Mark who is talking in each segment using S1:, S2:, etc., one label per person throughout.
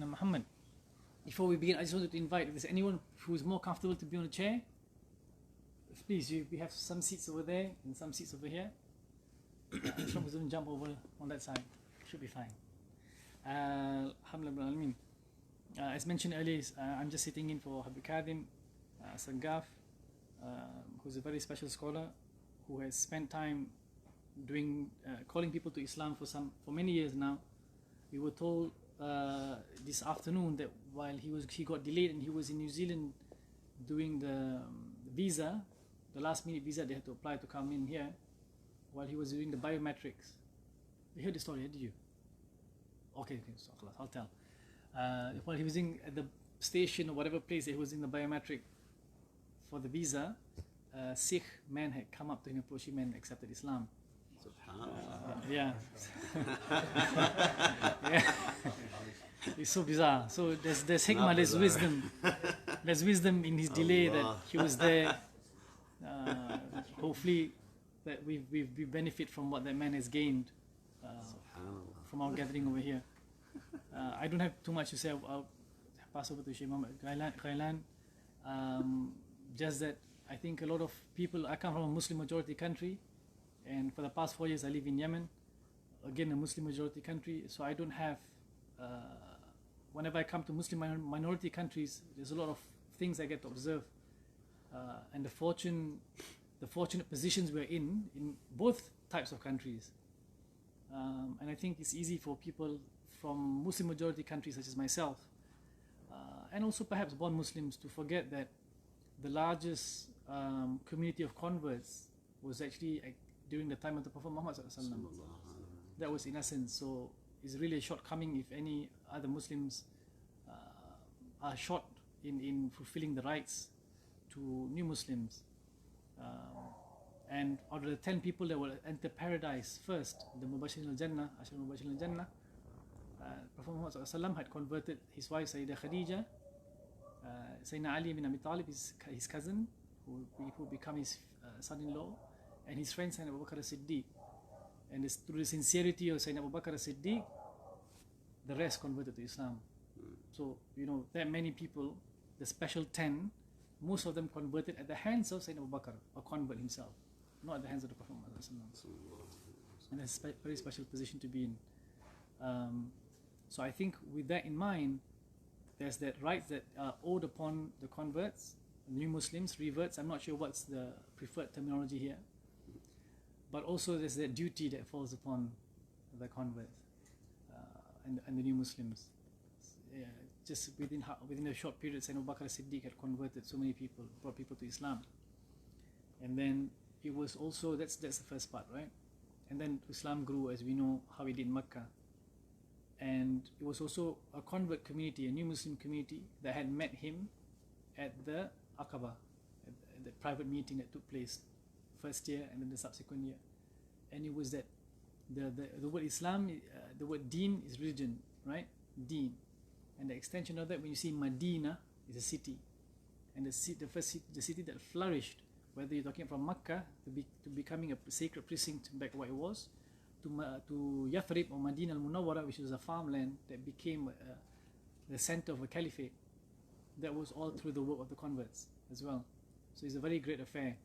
S1: Muhammad. Before we begin, I just wanted to invite, if there's anyone who is more comfortable to be on a chair, please, we have some seats over there and some seats over here. As long as don't jump over on that side, should be fine. Alhamdulillah. As mentioned earlier, I'm just sitting in for Habib Kadim Sangaf, who's a very special scholar who has spent time doing calling people to Islam for many years now. We were told this afternoon that while he got delayed and he was in New Zealand doing the visa, the last minute visa they had to apply to come in here, while he was doing the biometrics. You heard the story, did you? Okay, so I'll tell. While he was at the station or whatever place that he was in the biometric for the visa, a Sikh man had come up to him, approached him and accepted Islam. Yeah. Yeah. It's so bizarre. So there's hikmah, there's wisdom. There's wisdom in his delay that he was there. Hopefully that we benefit from what that man has gained from our gathering over here. I don't have too much to say. I'll pass over to Sheikh Muhammad Ghailan. Just that I think a lot of people, I come from a Muslim majority country, and for the past 4 years I live in Yemen, again a Muslim majority country, so I don't have, whenever I come to Muslim minority countries, there's a lot of things I get to observe, and the fortunate positions we're in both types of countries. And I think it's easy for people from Muslim majority countries such as myself, and also perhaps born Muslims, to forget that the largest community of converts was actually during the time of the Prophet Muhammad ﷺ. That was in essence. So it's really a shortcoming if any other Muslims are short in fulfilling the rights to new Muslims. And out of the 10 people that will enter paradise first, the Mubashirin al-Jannah, Ashar Mubashirin al-Jannah, Prophet Muhammad ﷺ had converted his wife Sayyidah Khadija, Sayyidina Ali bin Abi Talib, his cousin, who became his son-in-law, and his friend Sayyidina Abu Bakr as-Siddiq. And through the sincerity of Sayyidina Abu Bakr as-Siddiq, the rest converted to Islam. So, there are many people, the special 10, most of them converted at the hands of Sayyidina Abu Bakr, a convert himself, not at the hands of the Prophet Muhammad ﷺ. And that's a very special position to be in. So I think with that in mind, there's that rights that are owed upon the converts, new Muslims, reverts. I'm not sure what's the preferred terminology here, but also there's that duty that falls upon the converts and the new Muslims. Just within a short period, Sayyidina Abu Bakr as-Siddiq had converted so many people, brought people to Islam. And then it was also, that's the first part, right? And then Islam grew, as we know how it did in Mecca. And it was also a convert community, a new Muslim community that had met him at the Aqaba, at the private meeting that took place first year and then the subsequent year. And it was that the word Islam, the word Deen is religion, right? Deen. And the extension of that, when you see Medina, is a city. And the city that flourished, whether you're talking from Mecca to becoming a sacred precinct back what it was, to Yathrib or Medina al-Munawwara, which was a farmland that became the center of a caliphate. That was all through the work of the converts as well. So it's a very great affair,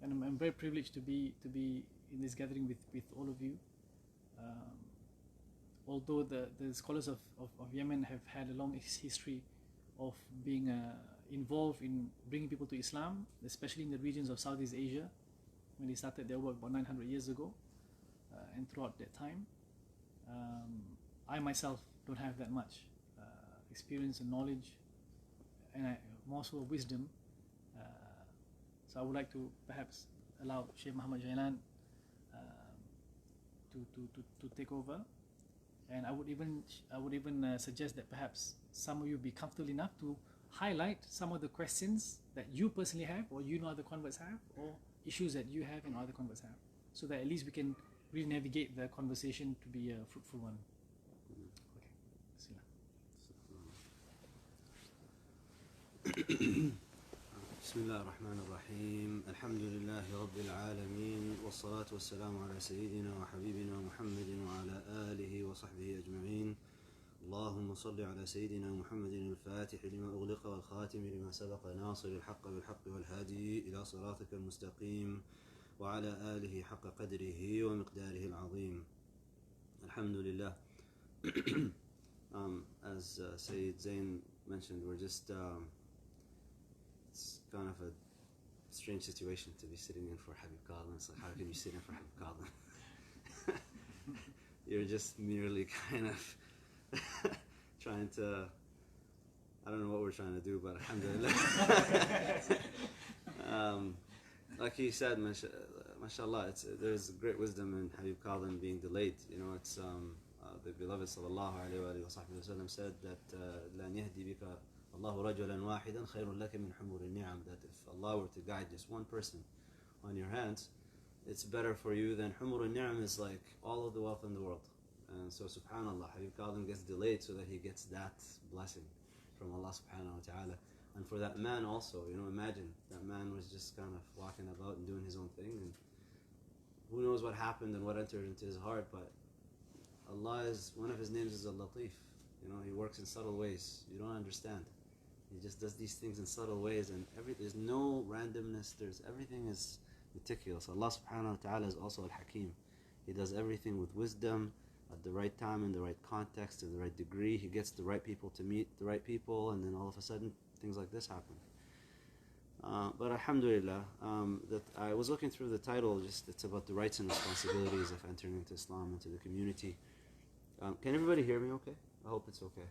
S1: and I'm very privileged to be in this gathering with all of you. Although the scholars of Yemen have had a long history of being involved in bringing people to Islam, especially in the regions of Southeast Asia, when they started their work about 900 years ago, and throughout that time. I myself don't have that much experience and knowledge, and more so wisdom. So I would like to perhaps allow Sheikh Muhammad Ghailan to take over. And I would even suggest that perhaps some of you be comfortable enough to highlight some of the questions that you personally have, or other converts have, or issues that you have and other converts have, so that at least we can really navigate the conversation to be a fruitful one. Okay.
S2: بسم الله الرحمن الرحيم الحمد لله رب العالمين والصلاة والسلام على سيدنا وحبيبنا محمد وعلى آله وصحبه أجمعين اللهم صل على سيدنا محمد الفاتح لما أغلق والخاتم لما سبق ناصر الحق بالحق والهادي إلى صراطك المستقيم وعلى آله حق قدره ومقداره العظيم. Alhamdulillah. As Sayyid Zain mentioned, we're just it's kind of a strange situation to be sitting in for Habib Qadhan. It's like, how can you sit in for Habib Qadhan? You're just merely kind of trying to, I don't know what we're trying to do, but alhamdulillah. Like he said, mashallah, there's great wisdom in Habib Qadhan being delayed. You know, it's the beloved sallallahu alayhi wa sallam said that لَنْ يَهْدِي بِكَ اللَّهُ رَجُلًا وَاحِدًا خَيْرٌ لَكَ مِنْ حُمُرِ النِّعَمِ. That if Allah were to guide just one person on your hands, it's better for you than humur al-ni'am is like all of the wealth in the world. And so subhanallah, Habib Qadhan gets delayed so that he gets that blessing from Allah subhanahu wa ta'ala. And for that man also, you know, imagine that man was just kind of walking about and doing his own thing, and who knows what happened and what entered into his heart, but Allah is, one of his names is al-Latif. You know, he works in subtle ways. You don't understand. He just does these things in subtle ways, and there's no randomness, everything is meticulous. Allah subhanahu wa ta'ala is also al-Hakim. He does everything with wisdom, at the right time, in the right context, to the right degree. He gets the right people to meet the right people, and then all of a sudden things like this happen. But alhamdulillah, that I was looking through the title, just it's about the rights and responsibilities of entering into Islam, into the community. Can everybody hear me okay? I hope it's okay.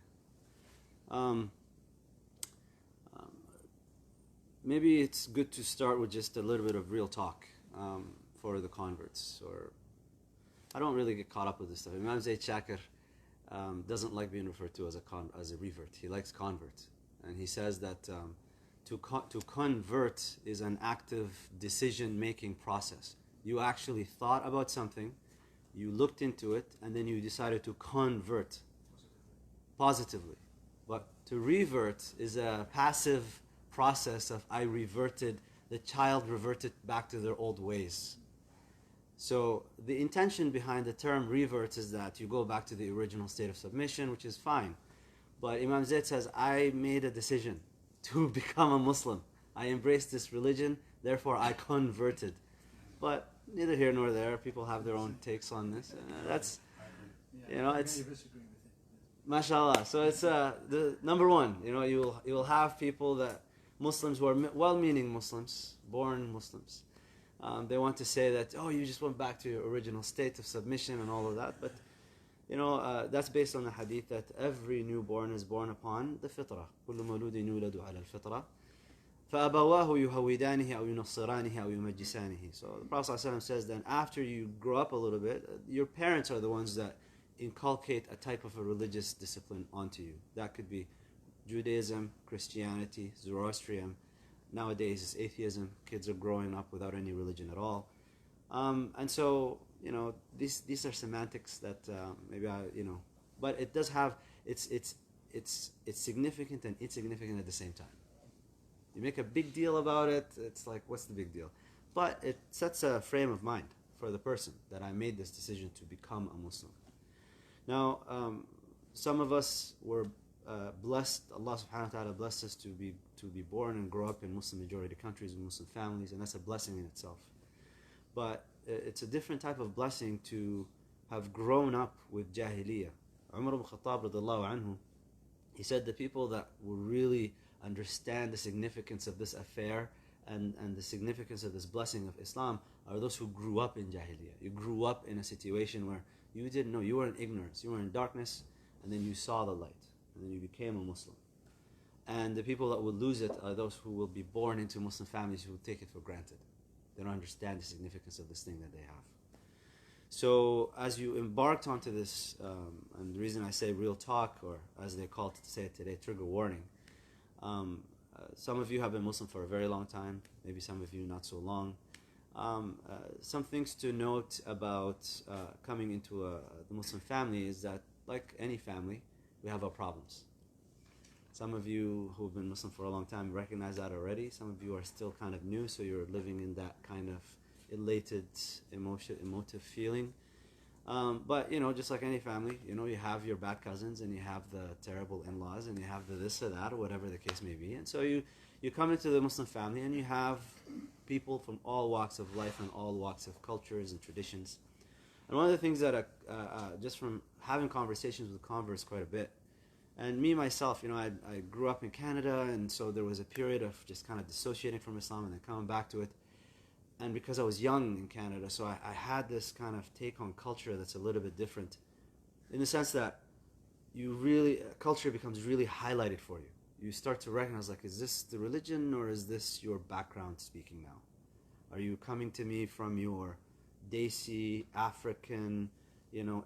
S2: Maybe it's good to start with just a little bit of real talk for the converts. Or I don't really get caught up with this stuff. Imam Zayd Shakir doesn't like being referred to as a revert. He likes convert, and he says that to convert is an active decision-making process. You actually thought about something, you looked into it, and then you decided to convert positively. But to revert is a passive process of the child reverted back to their old ways. So the intention behind the term revert is that you go back to the original state of submission, which is fine. But Imam Zayd says, I made a decision to become a Muslim. I embraced this religion, therefore I converted. But neither here nor there. People have their own takes on this. That's, you know, it's mashallah. So it's the number one. You know, you will have people that Muslims who are well-meaning Muslims, born Muslims. They want to say that, oh, you just went back to your original state of submission and all of that. But you know, that's based on the hadith that every newborn is born upon the fitrah. كل مولود يولد على الفطرة فأبواه يهودانه أو ينصرانه أو يمجسانه. So the Prophet ﷺ says that after you grow up a little bit, your parents are the ones that inculcate a type of a religious discipline onto you. That could be Judaism, Christianity, Zoroastrian. Nowadays it's atheism. Kids are growing up without any religion at all. And so, you know, these are semantics that maybe but it does have it's significant and insignificant at the same time. You make a big deal about it, it's like, what's the big deal? But it sets a frame of mind for the person that I made this decision to become a Muslim. Now, some of us were blessed. Allah subhanahu wa ta'ala blessed us to be born and grow up in Muslim majority countries and Muslim families, and that's a blessing in itself. But it's a different type of blessing to have grown up with Jahiliyyah. Umar ibn Khattab radiallahu anhu, he said the people that will really understand the significance of this affair and the significance of this blessing of Islam are those who grew up in Jahiliyyah. You grew up in a situation where you didn't know, you were in ignorance, you were in darkness, and then you saw the light, and then you became a Muslim. And the people that will lose it are those who will be born into Muslim families who will take it for granted. They don't understand the significance of this thing that they have. So as you embarked onto this, and the reason I say real talk, or as they call it, say it today, trigger warning, some of you have been Muslim for a very long time, maybe some of you not so long. Some things to note about coming into the Muslim family is that, like any family, we have our problems. Some of you who've been Muslim for a long time recognize that already. Some of you are still kind of new, so you're living in that kind of elated, emotive feeling. But just like any family, you have your bad cousins and you have the terrible in-laws and you have the this or that or whatever the case may be. And so you come into the Muslim family and you have people from all walks of life and all walks of cultures and traditions. And one of the things that just from having conversations with converts quite a bit, and me myself, I grew up in Canada, and so there was a period of just kind of dissociating from Islam and then coming back to it. And because I was young in Canada, so I had this kind of take on culture that's a little bit different, in the sense that culture becomes really highlighted for you. You start to recognize, like, is this the religion or is this your background speaking now? Are you coming to me from your Desi, African,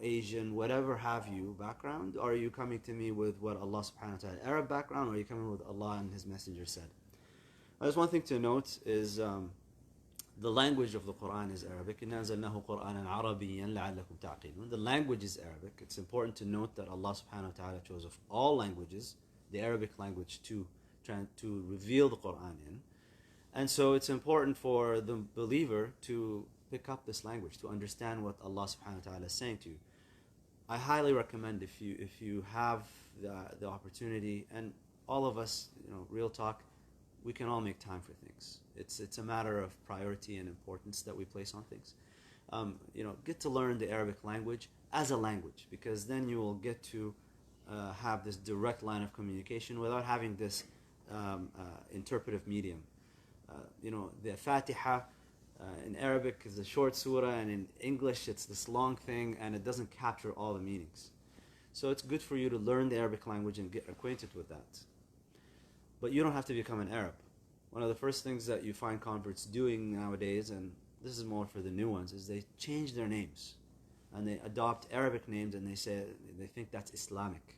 S2: Asian, whatever have you background? Or are you coming to me with what Allah subhanahu wa ta'ala, Arab background, or are you coming with Allah and His Messenger said? There's one thing to note is the language of the Quran is Arabic. The language is Arabic. It's important to note that Allah subhanahu wa ta'ala chose of all languages the Arabic language to reveal the Quran in. And so it's important for the believer to pick up this language, to understand what Allah subhanahu wa ta'ala is saying to you. I highly recommend, if you have the opportunity, and all of us, real talk, we can all make time for things. It's a matter of priority and importance that we place on things. Get to learn the Arabic language as a language, because then you will get to have this direct line of communication without having this interpretive medium. The Fatiha in Arabic is a short surah, and in English it's this long thing, and it doesn't capture all the meanings. So it's good for you to learn the Arabic language and get acquainted with that. But you don't have to become an Arab. One of the first things that you find converts doing nowadays, and this is more for the new ones, is they change their names. And they adopt Arabic names, and they think that's Islamic.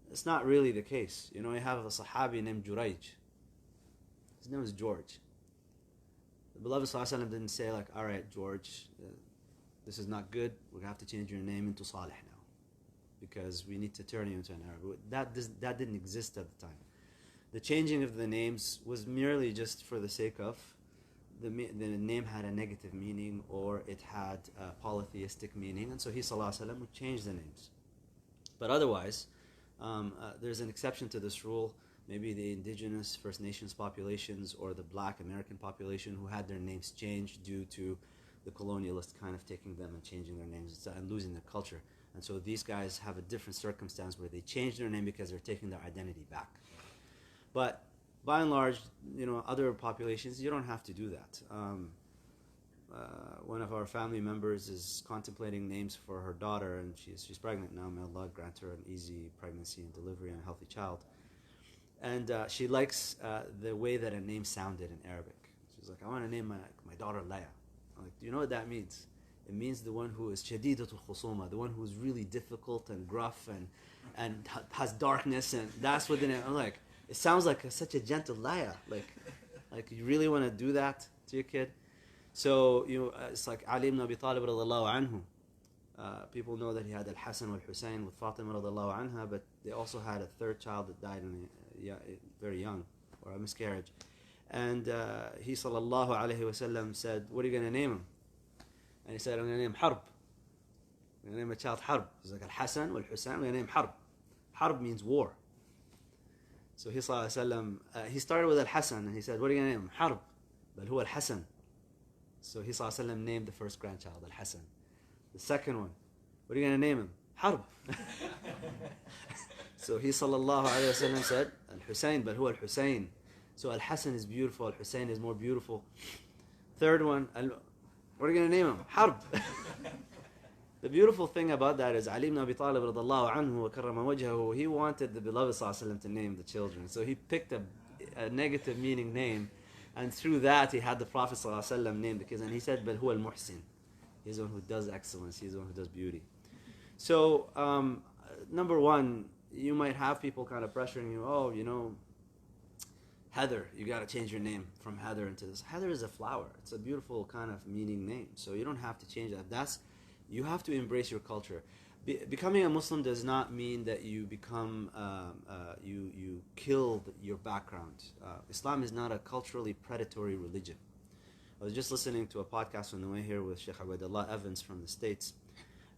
S2: It's not really the case. You have a Sahabi named Jurayj. His name is George. The beloved ﷺ didn't say, like, all right, George, this is not good. We're going to have to change your name into Salih now, because we need to turn you into an Arab. That didn't exist at the time. The changing of the names was merely just for the sake of the name had a negative meaning, or it had a polytheistic meaning, and so he ﷺ would change the names. But otherwise, there's an exception to this rule. Maybe the indigenous First Nations populations or the black American population who had their names changed due to the colonialists kind of taking them and changing their names and losing their culture. And so these guys have a different circumstance where they change their name because they're taking their identity back. But by and large, other populations, you don't have to do that. One of our family members is contemplating names for her daughter, and she's pregnant now. May Allah grant her an easy pregnancy and delivery and a healthy child. And she likes the way that a name sounded in Arabic. She's like, I want to name my daughter Leia. I'm like, do you know what that means? It means the one who is shadidatul khusuma, the one who is really difficult and gruff and has darkness, and that's what the name. I'm like, it sounds like such a gentle Leia. Like you really want to do that to your kid? So it's like Ali ibn Abi Talib radiallahu anhu. People know that he had al-Hasan wal-Husayn with Fatima radiallahu anha, but they also had a third child that died very young, or a miscarriage. And he sallallahu alayhi wasallam said, what are you going to name him? And he said, I'm going to name Harb. I'm going to name a child Harb. He's like, al-Hasan wal-Husayn, I'm going to name Harb. Harb means war. So he sallallahu alayhi wasallam, he started with al-Hasan, and he said, what are you going to name him? Harb. Bal huwa al-Hasan. So he sallallahu alayhi wasallam named the first grandchild al-Hasan. The second one, what are you going to name him? Harb. So he sallallahu alayhi wasallam said, al-Husayn, bal huwa al-Husayn. So al-Hasan is beautiful, al-Husayn is more beautiful. Third one, what are you going to name him? Harb. The beautiful thing about that is Ali ibn Abi Talib radallahu anhu wa karrama wajhahu, he wanted the beloved sallallahu alayhi wasallam to name the children. So he picked a negative meaning name, and through that he had the Prophet sallallahu alayhi wasallam name the kids, and he said, bal huwa al-Muhsin. He's the one who does excellence, he's the one who does beauty. So, number one, you might have people kind of pressuring you, Heather, you got to change your name from Heather into this. Heather is a flower. It's a beautiful kind of meaning name. So you don't have to change that. You have to embrace your culture. Becoming a Muslim does not mean that you become, you kill your background. Islam is not a culturally predatory religion. I was just listening to a podcast on the way here with Sheikh Abdullah Evans from the States.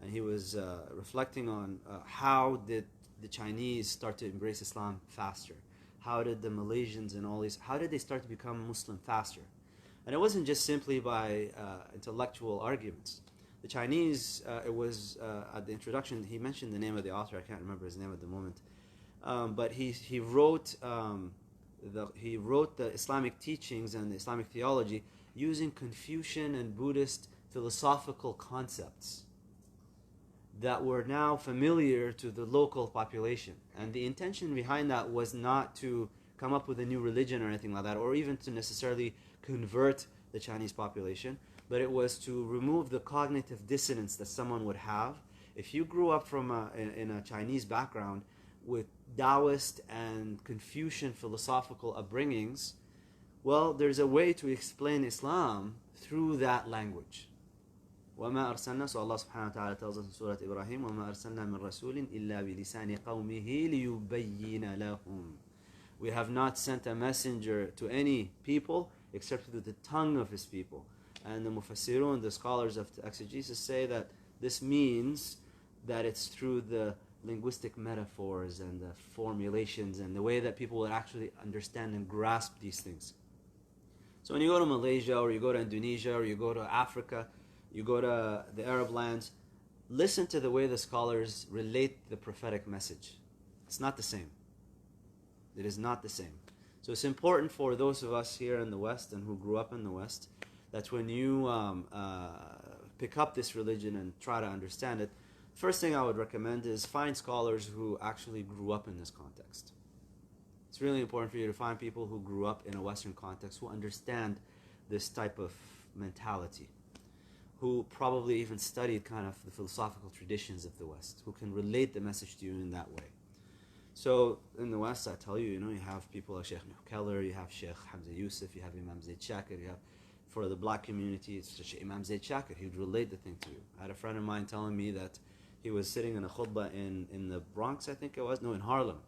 S2: and he was reflecting on how did the Chinese start to embrace Islam faster? How did the Malaysians and all these, how did they start to become Muslim faster? And it wasn't just simply by intellectual arguments. The Chinese, it was at the introduction, he mentioned the name of the author, I can't remember his name at the moment, but he wrote the Islamic teachings and the Islamic theology using Confucian and Buddhist philosophical concepts that were now familiar to the local population. And the intention behind that was not to come up with a new religion or anything like that, or even to necessarily convert the Chinese population, but it was to remove the cognitive dissonance that someone would have. If you grew up from in a Chinese background with Taoist and Confucian philosophical upbringings, well, there's a way to explain Islam through that language. وَمَا أَرْسَلْنَا, so Allah subhanahu wa ta'ala tells us in Surah Ibrahim, وَمَا أَرْسَلْنَا مِن رَسُولٍ إِلَّا بِلِسَانِ قَوْمِهِ لِيُبَيِّنَ لَهُمْ. We have not sent a messenger to any people except through the tongue of his people. And the Mufassirun, the scholars of exegesis, say that this means that it's through the linguistic metaphors and the formulations and the way that people would actually understand and grasp these things. So when you go to Malaysia or you go to Indonesia or you go to Africa, you go to the Arab lands, listen to the way the scholars relate the prophetic message. It's not the same. It is not the same. So it's important for those of us here in the West and who grew up in the West that when you pick up this religion and try to understand it, first thing I would recommend is find scholars who actually grew up in this context. It's really important for you to find people who grew up in a Western context, who understand this type of mentality, who probably even studied kind of the philosophical traditions of the West, who can relate the message to you in that way. So in the West, I tell you, you have people like Sheikh Nuh Keller, you have Sheikh Hamza Yusuf, you have Imam Zaid Shakir, you have, for the black community, it's just Imam Zaid Shakir. He would relate the thing to you. I had a friend of mine telling me that he was sitting in a khutbah in the Bronx, I think it was, no, in Harlem,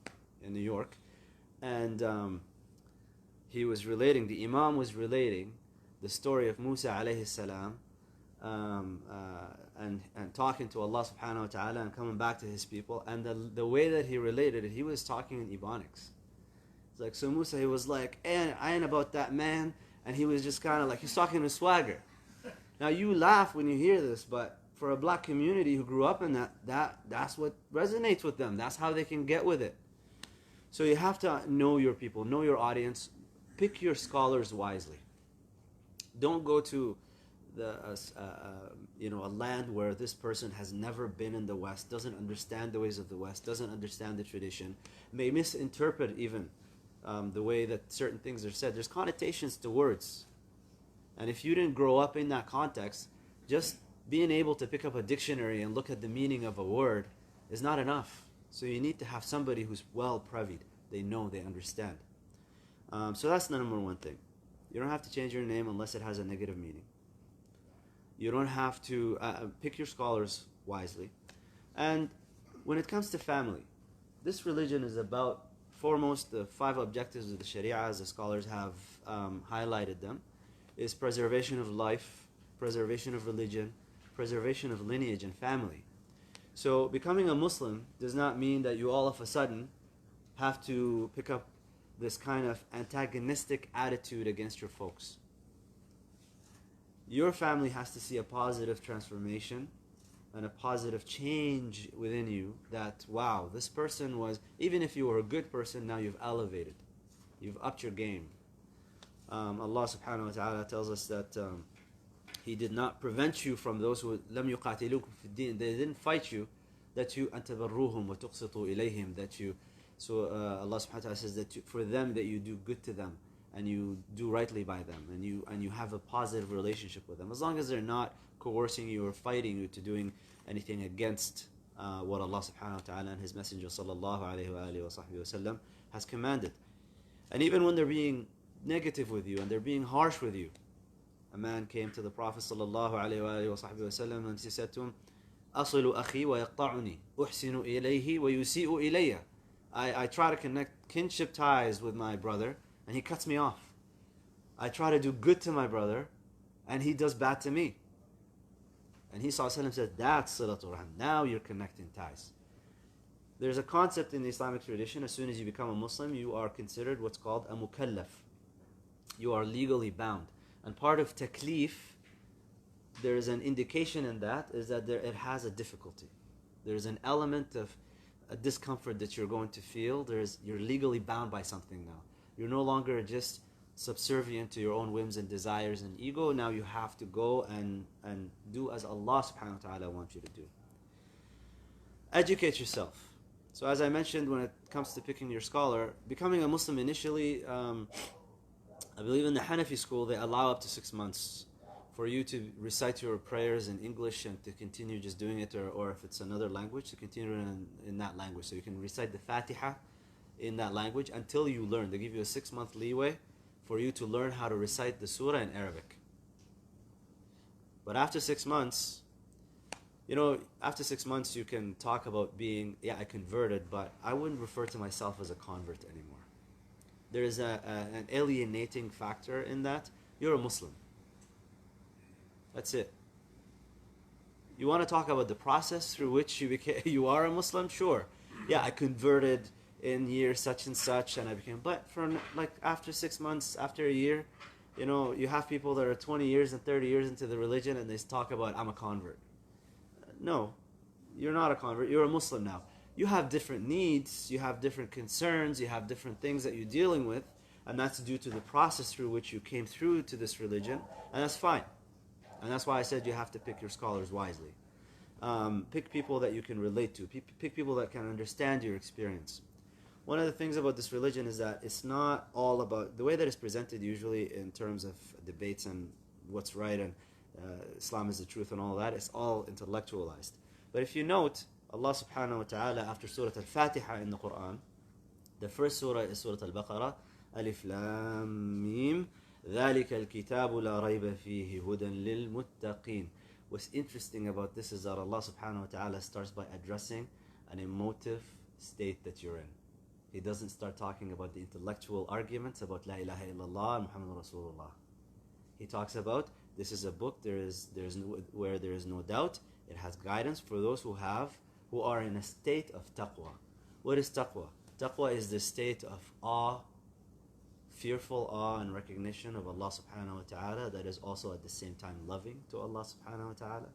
S2: in New York, and he was relating, the Imam was relating the story of Musa alayhi salam, and talking to Allah subhanahu wa ta'ala and coming back to his people, and the way that he related it, he was talking in Ebonics. It's like, so Musa, he was like, I ain't about that, man, and he was just kind of like, he's talking with swagger. Now you laugh when you hear this, but for a black community who grew up in that's what resonates with them. That's how they can get with it. So you have to know your people, know your audience, pick your scholars wisely. Don't go to a land where this person has never been in the West, doesn't understand the ways of the West, doesn't understand the tradition, may misinterpret even the way that certain things are said. There's connotations to words. And if you didn't grow up in that context, just being able to pick up a dictionary and look at the meaning of a word is not enough. So you need to have somebody who's well previed. They know, they understand. So that's the number one thing. You don't have to change your name unless it has a negative meaning. You don't have to pick your scholars wisely. And when it comes to family, this religion is about, foremost, the 5 objectives of the Sharia, as the scholars have highlighted them, is preservation of life, preservation of religion, preservation of lineage and family. So becoming a Muslim does not mean that you all of a sudden have to pick up this kind of antagonistic attitude against your folks. Your family has to see a positive transformation and a positive change within you, that, wow, this person was, even if you were a good person, now you've elevated. You've upped your game. Allah subhanahu wa ta'ala tells us that He did not prevent you from those who لَمْ يُقَاتِلُوكُمْ فِي الدِّينِ. They didn't fight you, that you أَن تَبَرُّوهُم وَتُقْسِطُوا إِلَيْهِمْ, that you, so Allah subhanahu wa ta'ala says that for them that you do good to them, and you do rightly by them, and you have a positive relationship with them, as long as they're not coercing you or fighting you to doing anything against what Allah subhanahu wa ta'ala and His Messenger sallallahu alayhi wa alihi wa sahbihi wa sallam has commanded. And even when they're being negative with you and they're being harsh with you, a man came to the Prophet sallallahu alayhi wa alihi wa sahbihi wa sallam and he said to him, أصل أخي ويقطعني أحسن إليه ويسيء إلي. I try to connect kinship ties with my brother and he cuts me off. I try to do good to my brother and he does bad to me. And he ﷺ said, that's silatul rahim. Now you're connecting ties. There's a concept in the Islamic tradition, as soon as you become a Muslim, you are considered what's called a mukallaf. You are legally bound. And part of taklif, there is an indication in that, is that it has a difficulty. There's an element of a discomfort that you're going to feel. You're legally bound by something now. You're no longer just subservient to your own whims and desires and ego. Now you have to go and do as Allah subhanahu wa ta'ala wants you to do. Educate yourself. So as I mentioned, when it comes to picking your scholar, becoming a Muslim initially, I believe in the Hanafi school, they allow up to 6 months for you to recite your prayers in English and to continue just doing it, or if it's another language, to continue in that language. So you can recite the Fatiha in that language until you learn. They give you a 6-month leeway for you to learn how to recite the surah in Arabic. But after 6 months, after 6 months you can talk about being, I converted, but I wouldn't refer to myself as a convert anymore. There is an alienating factor in that. You're a Muslim. That's it. You want to talk about the process through which you are a Muslim? Sure. I converted in year such and such, and I became. But after 6 months, after a year, you have people that are 20 years and 30 years into the religion, and they talk about, I'm a convert. No, you're not a convert. You're a Muslim now. You have different needs, you have different concerns, you have different things that you're dealing with, and that's due to the process through which you came through to this religion, and that's fine. And that's why I said you have to pick your scholars wisely. Pick people that you can relate to. Pick people that can understand your experience. One of the things about this religion is that it's not all about, the way that it's presented usually in terms of debates and what's right and Islam is the truth and all that, it's all intellectualized. But if you note, Allah subhanahu wa ta'ala, after Surah Al-Fatiha in the Quran, the first surah is Surah Al-Baqarah, Alif Lam Mim, ذَلِكَ الْكِتَابُ لَا رَيْبَ فِيهِ هُدًى لِلْمُتَّقِينَ. What's interesting about this is that Allah subhanahu wa ta'ala starts by addressing an emotive state that you're in. He doesn't start talking about the intellectual arguments about La ilaha illallah and Muhammad Rasulullah. He talks about, this is a book where there is no doubt. It has guidance for those who are in a state of taqwa. What is taqwa? Taqwa is the state of awe, fearful awe and recognition of Allah subhanahu wa ta'ala that is also at the same time loving to Allah subhanahu wa ta'ala.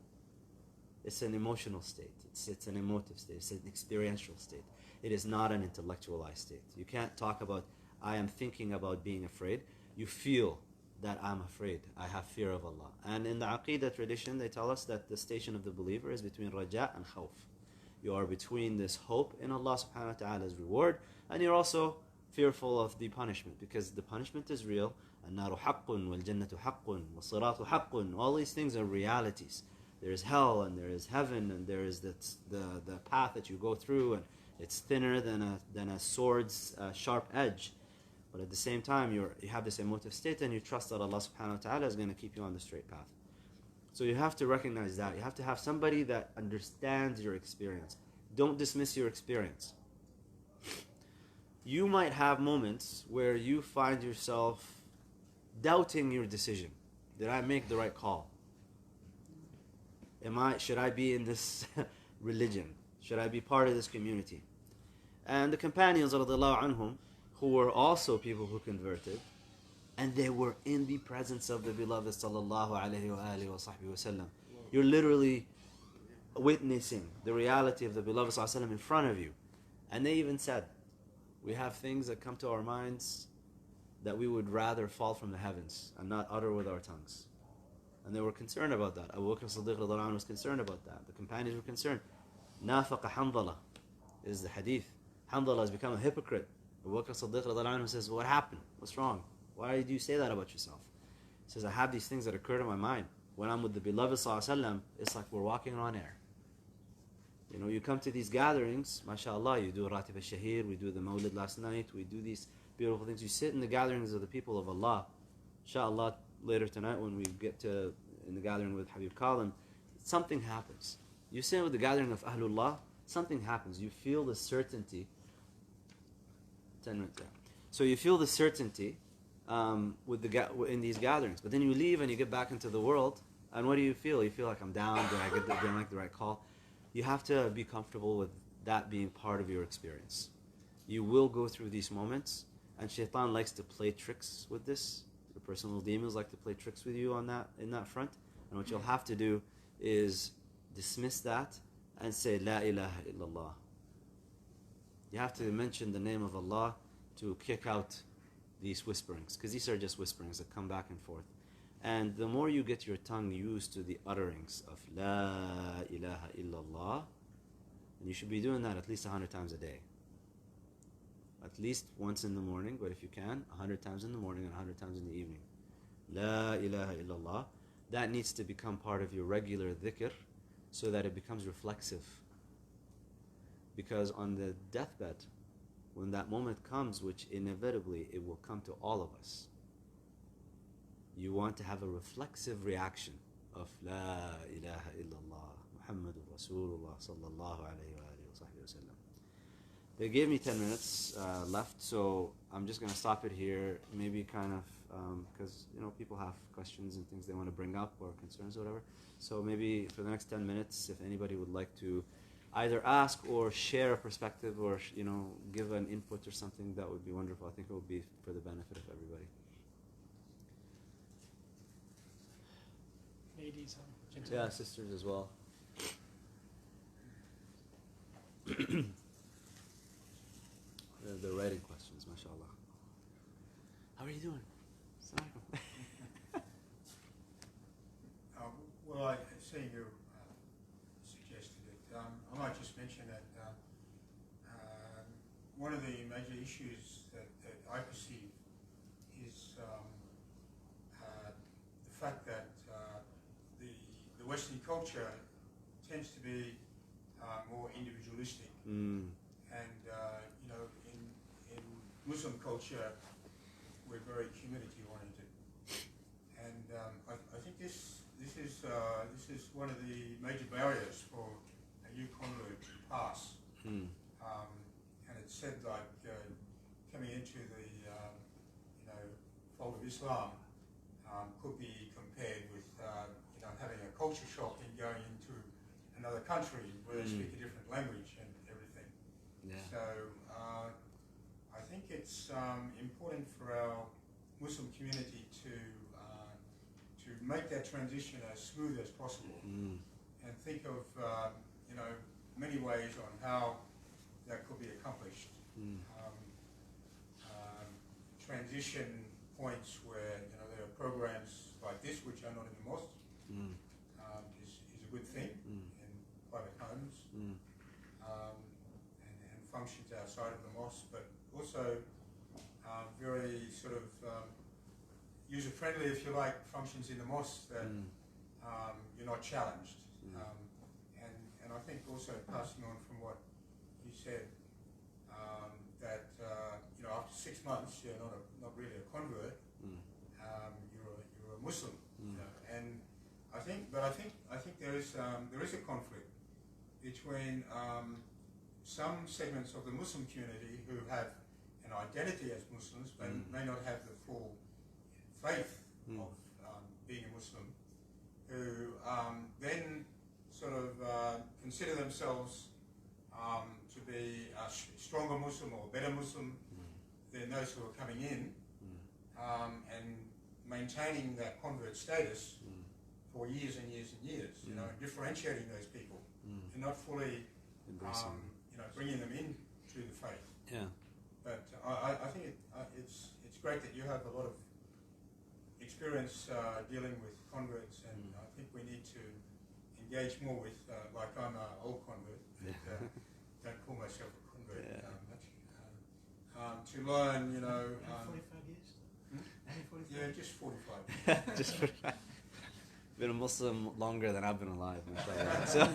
S2: It's an emotional state. It's an emotive state. It's an experiential state. It is not an intellectualized state. You can't talk about, I am thinking about being afraid. You feel that I'm afraid. I have fear of Allah. And in the Aqidah tradition, they tell us that the station of the believer is between raja and khawf. You are between this hope in Allah subhanahu wa ta'ala's reward, and you're also fearful of the punishment, because the punishment is real. النار حق والجنة حق والصراط حق. All these things are realities. There is hell and there is heaven and there is the path that you go through, and it's thinner than a sword's sharp edge. But at the same time, you have this emotive state and you trust that Allah subhanahu wa ta'ala is going to keep you on the straight path. So you have to recognize that. You have to have somebody that understands your experience. Don't dismiss your experience. You might have moments where you find yourself doubting your decision. Did I make the right call? Should I be in this religion? Should I be part of this community? And the companions radiallahu anhum, who were also people who converted, and they were in the presence of the beloved sallallahu alayhi wa alihi wa sahbihi wa sallam. You're literally witnessing the reality of the beloved sallallahu alayhi wa sallam in front of you. And they even said, we have things that come to our minds that we would rather fall from the heavens and not utter with our tongues. And they were concerned about that. Abu Bakr as-Siddiq radiallahu anhu was concerned about that. The companions were concerned. Nafaqa Hanzala is the hadith. Hanzala has become a hypocrite. Abu Bakr as-Siddiq radiallahu anhu says, what happened? What's wrong? Why did you say that about yourself? He says, I have these things that occur to my mind. When I'm with the beloved sallallahu alaihi wasallam, it's like we're walking on air. You know, you come to these gatherings, mashallah, you do Ratib al-Shahir, we do the Mawlid last night, we do these beautiful things. You sit in the gatherings of the people of Allah. Inshallah, later tonight when we get to in the gathering with Habib Kalim, something happens. You sit with the gathering of Ahlullah, something happens. You feel the certainty. 10 minutes, yeah. So you feel the certainty in these gatherings. But then you leave and you get back into the world And what do you feel? You feel like I'm down, didn't like the right call. You have to be comfortable with that being part of your experience. You will go through these moments, and shaitan likes to play tricks with this. The personal demons like to play tricks with you on that, in that front. And what you'll have to do is dismiss that and say, La ilaha illallah. You have to mention the name of Allah to kick out these whisperings, because these are just whisperings that come back and forth. And the more you get your tongue used to the utterings of La ilaha illallah, and you should be doing that at least 100 times a day. At least once in the morning, but if you can, 100 times in the morning and 100 times in the evening. La ilaha illallah. That needs to become part of your regular dhikr so that it becomes reflexive. Because on the deathbed, when that moment comes, which inevitably it will come to all of us, you want to have a reflexive reaction of La ilaha illallah Muhammadur Rasulullah sallallahu alayhi wa sallam. They gave me 10 minutes left, so I'm just going to stop it here. Maybe kind of, because people have questions and things they want to bring up or concerns or whatever. So maybe for the next 10 minutes, if anybody would like to either ask or share a perspective or give an input or something, that would be wonderful. I think it would be for the benefit of everybody.
S1: Ladies and gentlemen.
S2: Yeah, sisters as well. They're writing questions, mashallah. How are you doing? Assalamu alaikum.
S3: Well, I see you suggested it. I might just mention that one of the major issues that I perceive is the fact that the Western culture tends to be more individualistic. And in Muslim culture, we're very community oriented, and I think this is one of the major barriers for a new convert to pass. And it's said like coming into the fold of Islam could be compared with having a culture shock and going into another country where they speak a different language and everything.
S2: Yeah.
S3: So I think it's important for our Muslim community to make that transition as smooth as possible, and think of many ways on how that could be accomplished. Transition points where there are programs like this which are not in the mosque is a good thing in private homes, and functions outside of the mosque, but also very sort of user-friendly, if you like, functions in the mosque that you're not challenged. And I think also passing on from what you said, that after 6 months you're not really a convert, you're a Muslim, and I think there is a conflict between some segments of the Muslim community who have an identity as Muslims but may not have the full faith of being a Muslim, who then sort of consider themselves to be a stronger Muslim or a better Muslim than those who are coming in, and maintaining that convert status for years and years and years, differentiating those people and not fully bringing them into the faith.
S2: Yeah.
S3: But I think it's great that you have a lot of experience dealing with converts, and I think we need to engage more with, like I'm an old convert, don't call myself a convert much, to learn,
S1: 45 years?
S3: Yeah, just 45.
S2: Just for been a Muslim longer than I've been alive, mashallah. So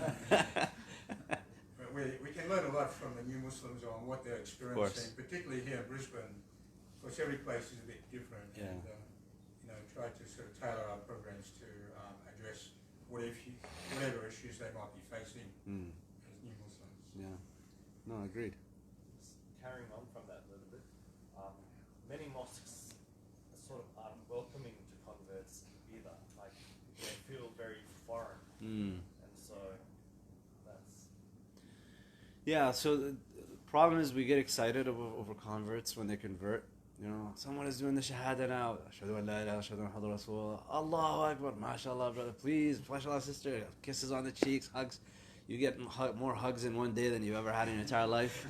S3: But we can learn a lot from the new Muslims on what they're experiencing, particularly here in Brisbane. Of course, every place is a bit different, and try to sort of tailor our programs to address whatever issues they might be facing as new Muslims.
S2: yeah, no, agreed.
S4: Carrying on from that a little bit, many mosques sort of aren't welcoming to converts either. Like, feel very foreign,
S2: Mm.
S4: and so that's
S2: Yeah, so the problem is we get excited over converts when they convert. You know, someone is doing the shahada now. Ashhadu an la ilaha illallah, ashhadu anna Muhammadan Rasulullah. Allahu Akbar, mashallah, brother. Please, mashallah, sister. Kisses on the cheeks, hugs. You get more hugs in one day than you ever had in your entire life.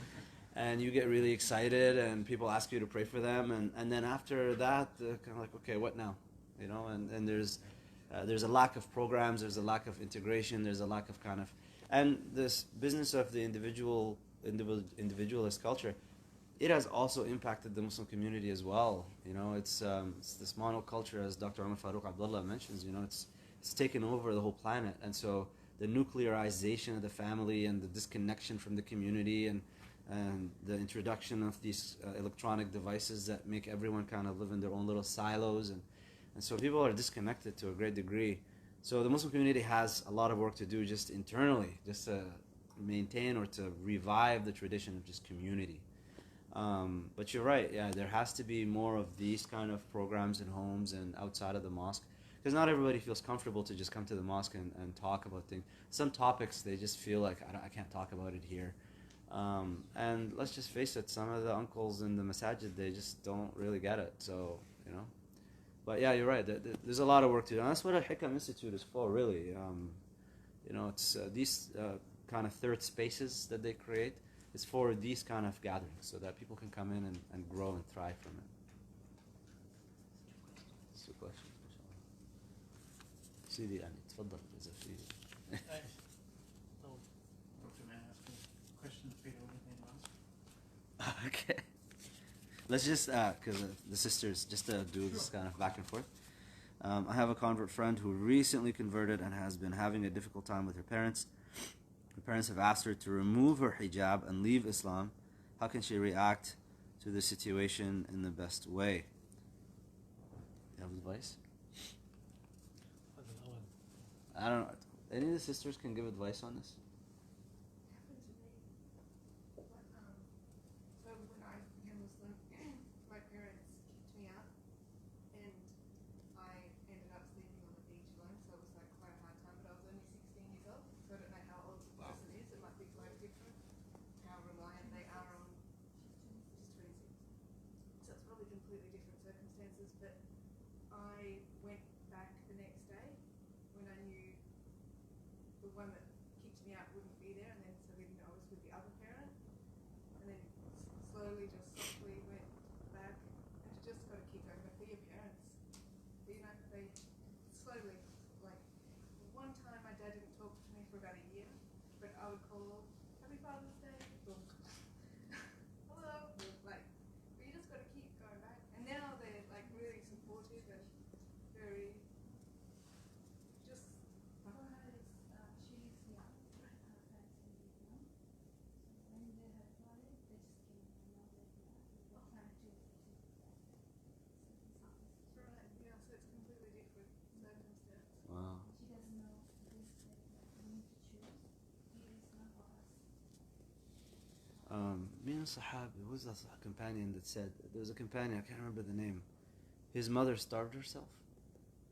S2: And you get really excited, and people ask you to pray for them. And then after that, kind of like, okay, what now? You know, and there's a lack of programs, there's a lack of integration, there's a lack of kind of... And this business of the individualist culture, it has also impacted the Muslim community as well. You know, it's this monoculture, as Dr. Umar Farooq Abdullah mentions. You know, it's taken over the whole planet, and so the nuclearization of the family and the disconnection from the community and the introduction of these electronic devices that make everyone kind of live in their own little silos, and so people are disconnected to a great degree. So the Muslim community has a lot of work to do just internally, just to maintain or to revive the tradition of just community. But you're right, yeah, there has to be more of these kind of programs in homes and outside of the mosque, because not everybody feels comfortable to just come to the mosque and talk about things. Some topics they just feel like, I can't talk about it here. And let's just face it, some of the uncles in the masajid, they just don't really get it. So, you know. But yeah, you're right, there's a lot of work to do. And that's what al-Hikam Institute is for, really. You know, it's these kind of third spaces that they create. It's for these kind of gatherings, so that people can come in and grow and thrive from it. That's the question. سيدي يعني تفضل إذا في. Okay. Let's just, because the sisters, just to do this kind of back and forth. I have a convert friend who recently converted and has been having a difficult time with her parents. Her parents have asked her to remove her hijab and leave Islam. How can she react to the situation in the best way? You have advice? I don't know. Any of the sisters can give advice on this? Sahabi, who was that companion that said, there was a companion, I can't remember the name, his mother starved herself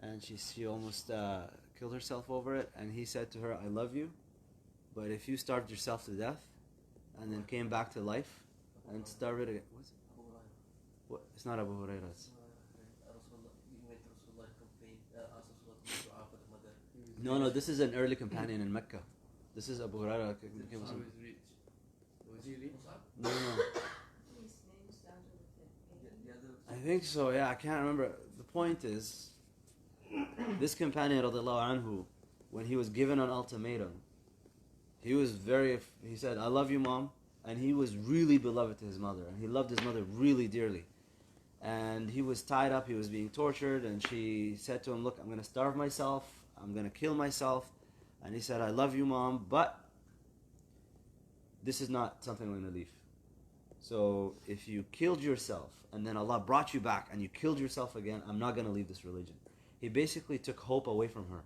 S2: and she almost killed herself over it, and he said to her, I love you, but if you starved yourself to death and then came back to life and starved again, what's it? What? It's not Abu Hurairah. No, this is an early companion in Mecca. This is Abu Hurairah. No. I think so, yeah, I can't remember. The point is, this companion, radiallahu anhu, when he was given an ultimatum, he said, I love you, Mom, and he was really beloved to his mother, and he loved his mother really dearly. And he was tied up, he was being tortured, and she said to him, look, I'm going to starve myself, I'm going to kill myself. And he said, I love you, Mom, but this is not something I'm going to leave. So if you killed yourself and then Allah brought you back and you killed yourself again, I'm not going to leave this religion. He basically took hope away from her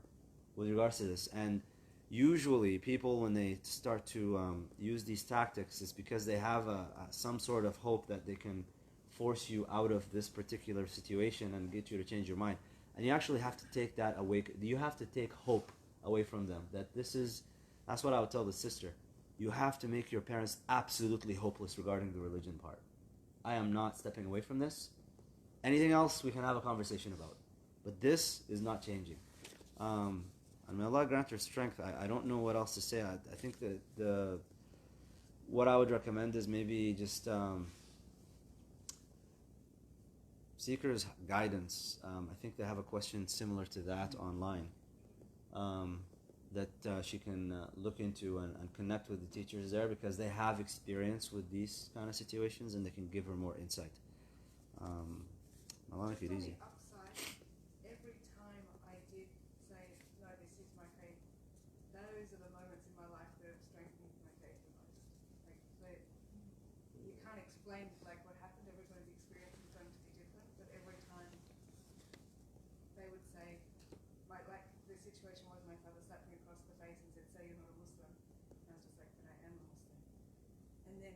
S2: with regards to this. And usually people, when they start to use these tactics, it's because they have some sort of hope that they can force you out of this particular situation and get you to change your mind. And you actually have to take that away. You have to take hope away from them. That's what I would tell the sister. You have to make your parents absolutely hopeless regarding the religion part. I am not stepping away from this. Anything else we can have a conversation about. But this is not changing. And may Allah grant her strength. I don't know what else to say. I think that what I would recommend is maybe just seekers guidance. I think they have a question similar to that online that she can look into and connect with the teachers there, because they have experience with these kind of situations and they can give her more insight. Allah make it easy.
S5: Upside, every time I did say, no, this is my faith, those are the moments in my life that have strengthened my faith the most. Like, you can't explain like what happened. Everybody's experience is going to be different, but every time they would say, like the situation was, my father slapped me across the face and said, "So you're not a Muslim?" And I was just like, "But I am a Muslim." And then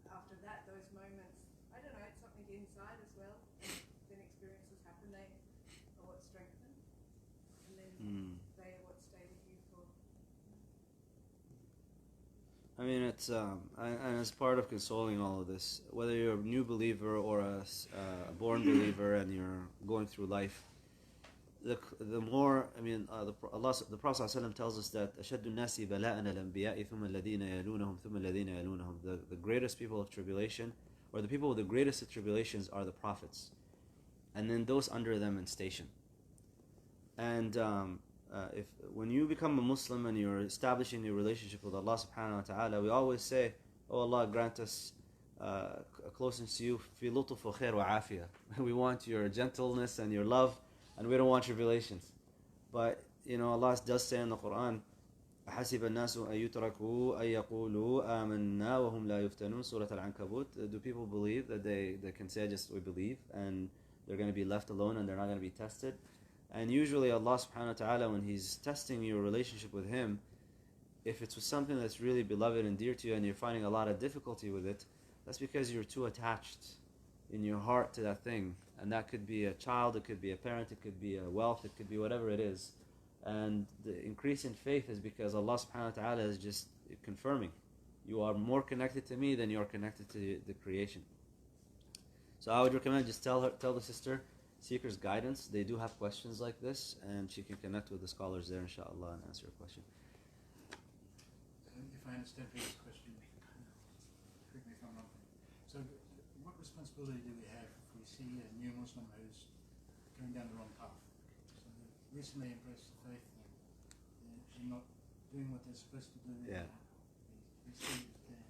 S5: after that, those moments, I don't know, it's something inside as well. And then experiences happen, they are what strengthen, and then they are what stay with you for.
S2: I mean, it's and as part of consoling all of this, whether you're a new believer or a born believer and you're going through life, the more, I mean, the Prophet ﷺ tells us that أشد الناس بلاءً الأنبياء ثم الذين يلونهم ثم الذين يلونهم. The greatest people of tribulation, or the people with the greatest tribulations, are the prophets, and then those under them in station. And when you become a Muslim and you're establishing your relationship with Allah subhanahu wa ta'ala, we always say, "Oh Allah, grant us closeness to you, fi lutuf wa khair wa afiyah." We want your gentleness and your love, and we don't want tribulations. But Allah does say in the Quran, أحسب الناس أن يتركوا أن يقولوا آمنا وهم لا يفتنون, Surah Al-Ankabut. Do people believe that they can say just we believe and they're going to be left alone and they're not going to be tested? And usually Allah subhanahu wa ta'ala, when He's testing your relationship with Him, if it's with something that's really beloved and dear to you and you're finding a lot of difficulty with it, that's because you're too attached in your heart to that thing. And that could be a child, it could be a parent, it could be a wealth, it could be whatever it is. And the increase in faith is because Allah subhanahu wa ta'ala is just confirming, you are more connected to me than you are connected to the creation. So I would recommend just tell the sister, Seekers Guidance, they do have questions like this, and she can connect with the scholars there, inshallah, and answer your question.
S6: If I understand this question, correct me if I'm wrong. So, what responsibility do we have if we see a new Muslim who's going down the wrong path? So they recently embraced the faith, and they're not doing what they're supposed to do.
S2: Yeah.
S6: We see that they're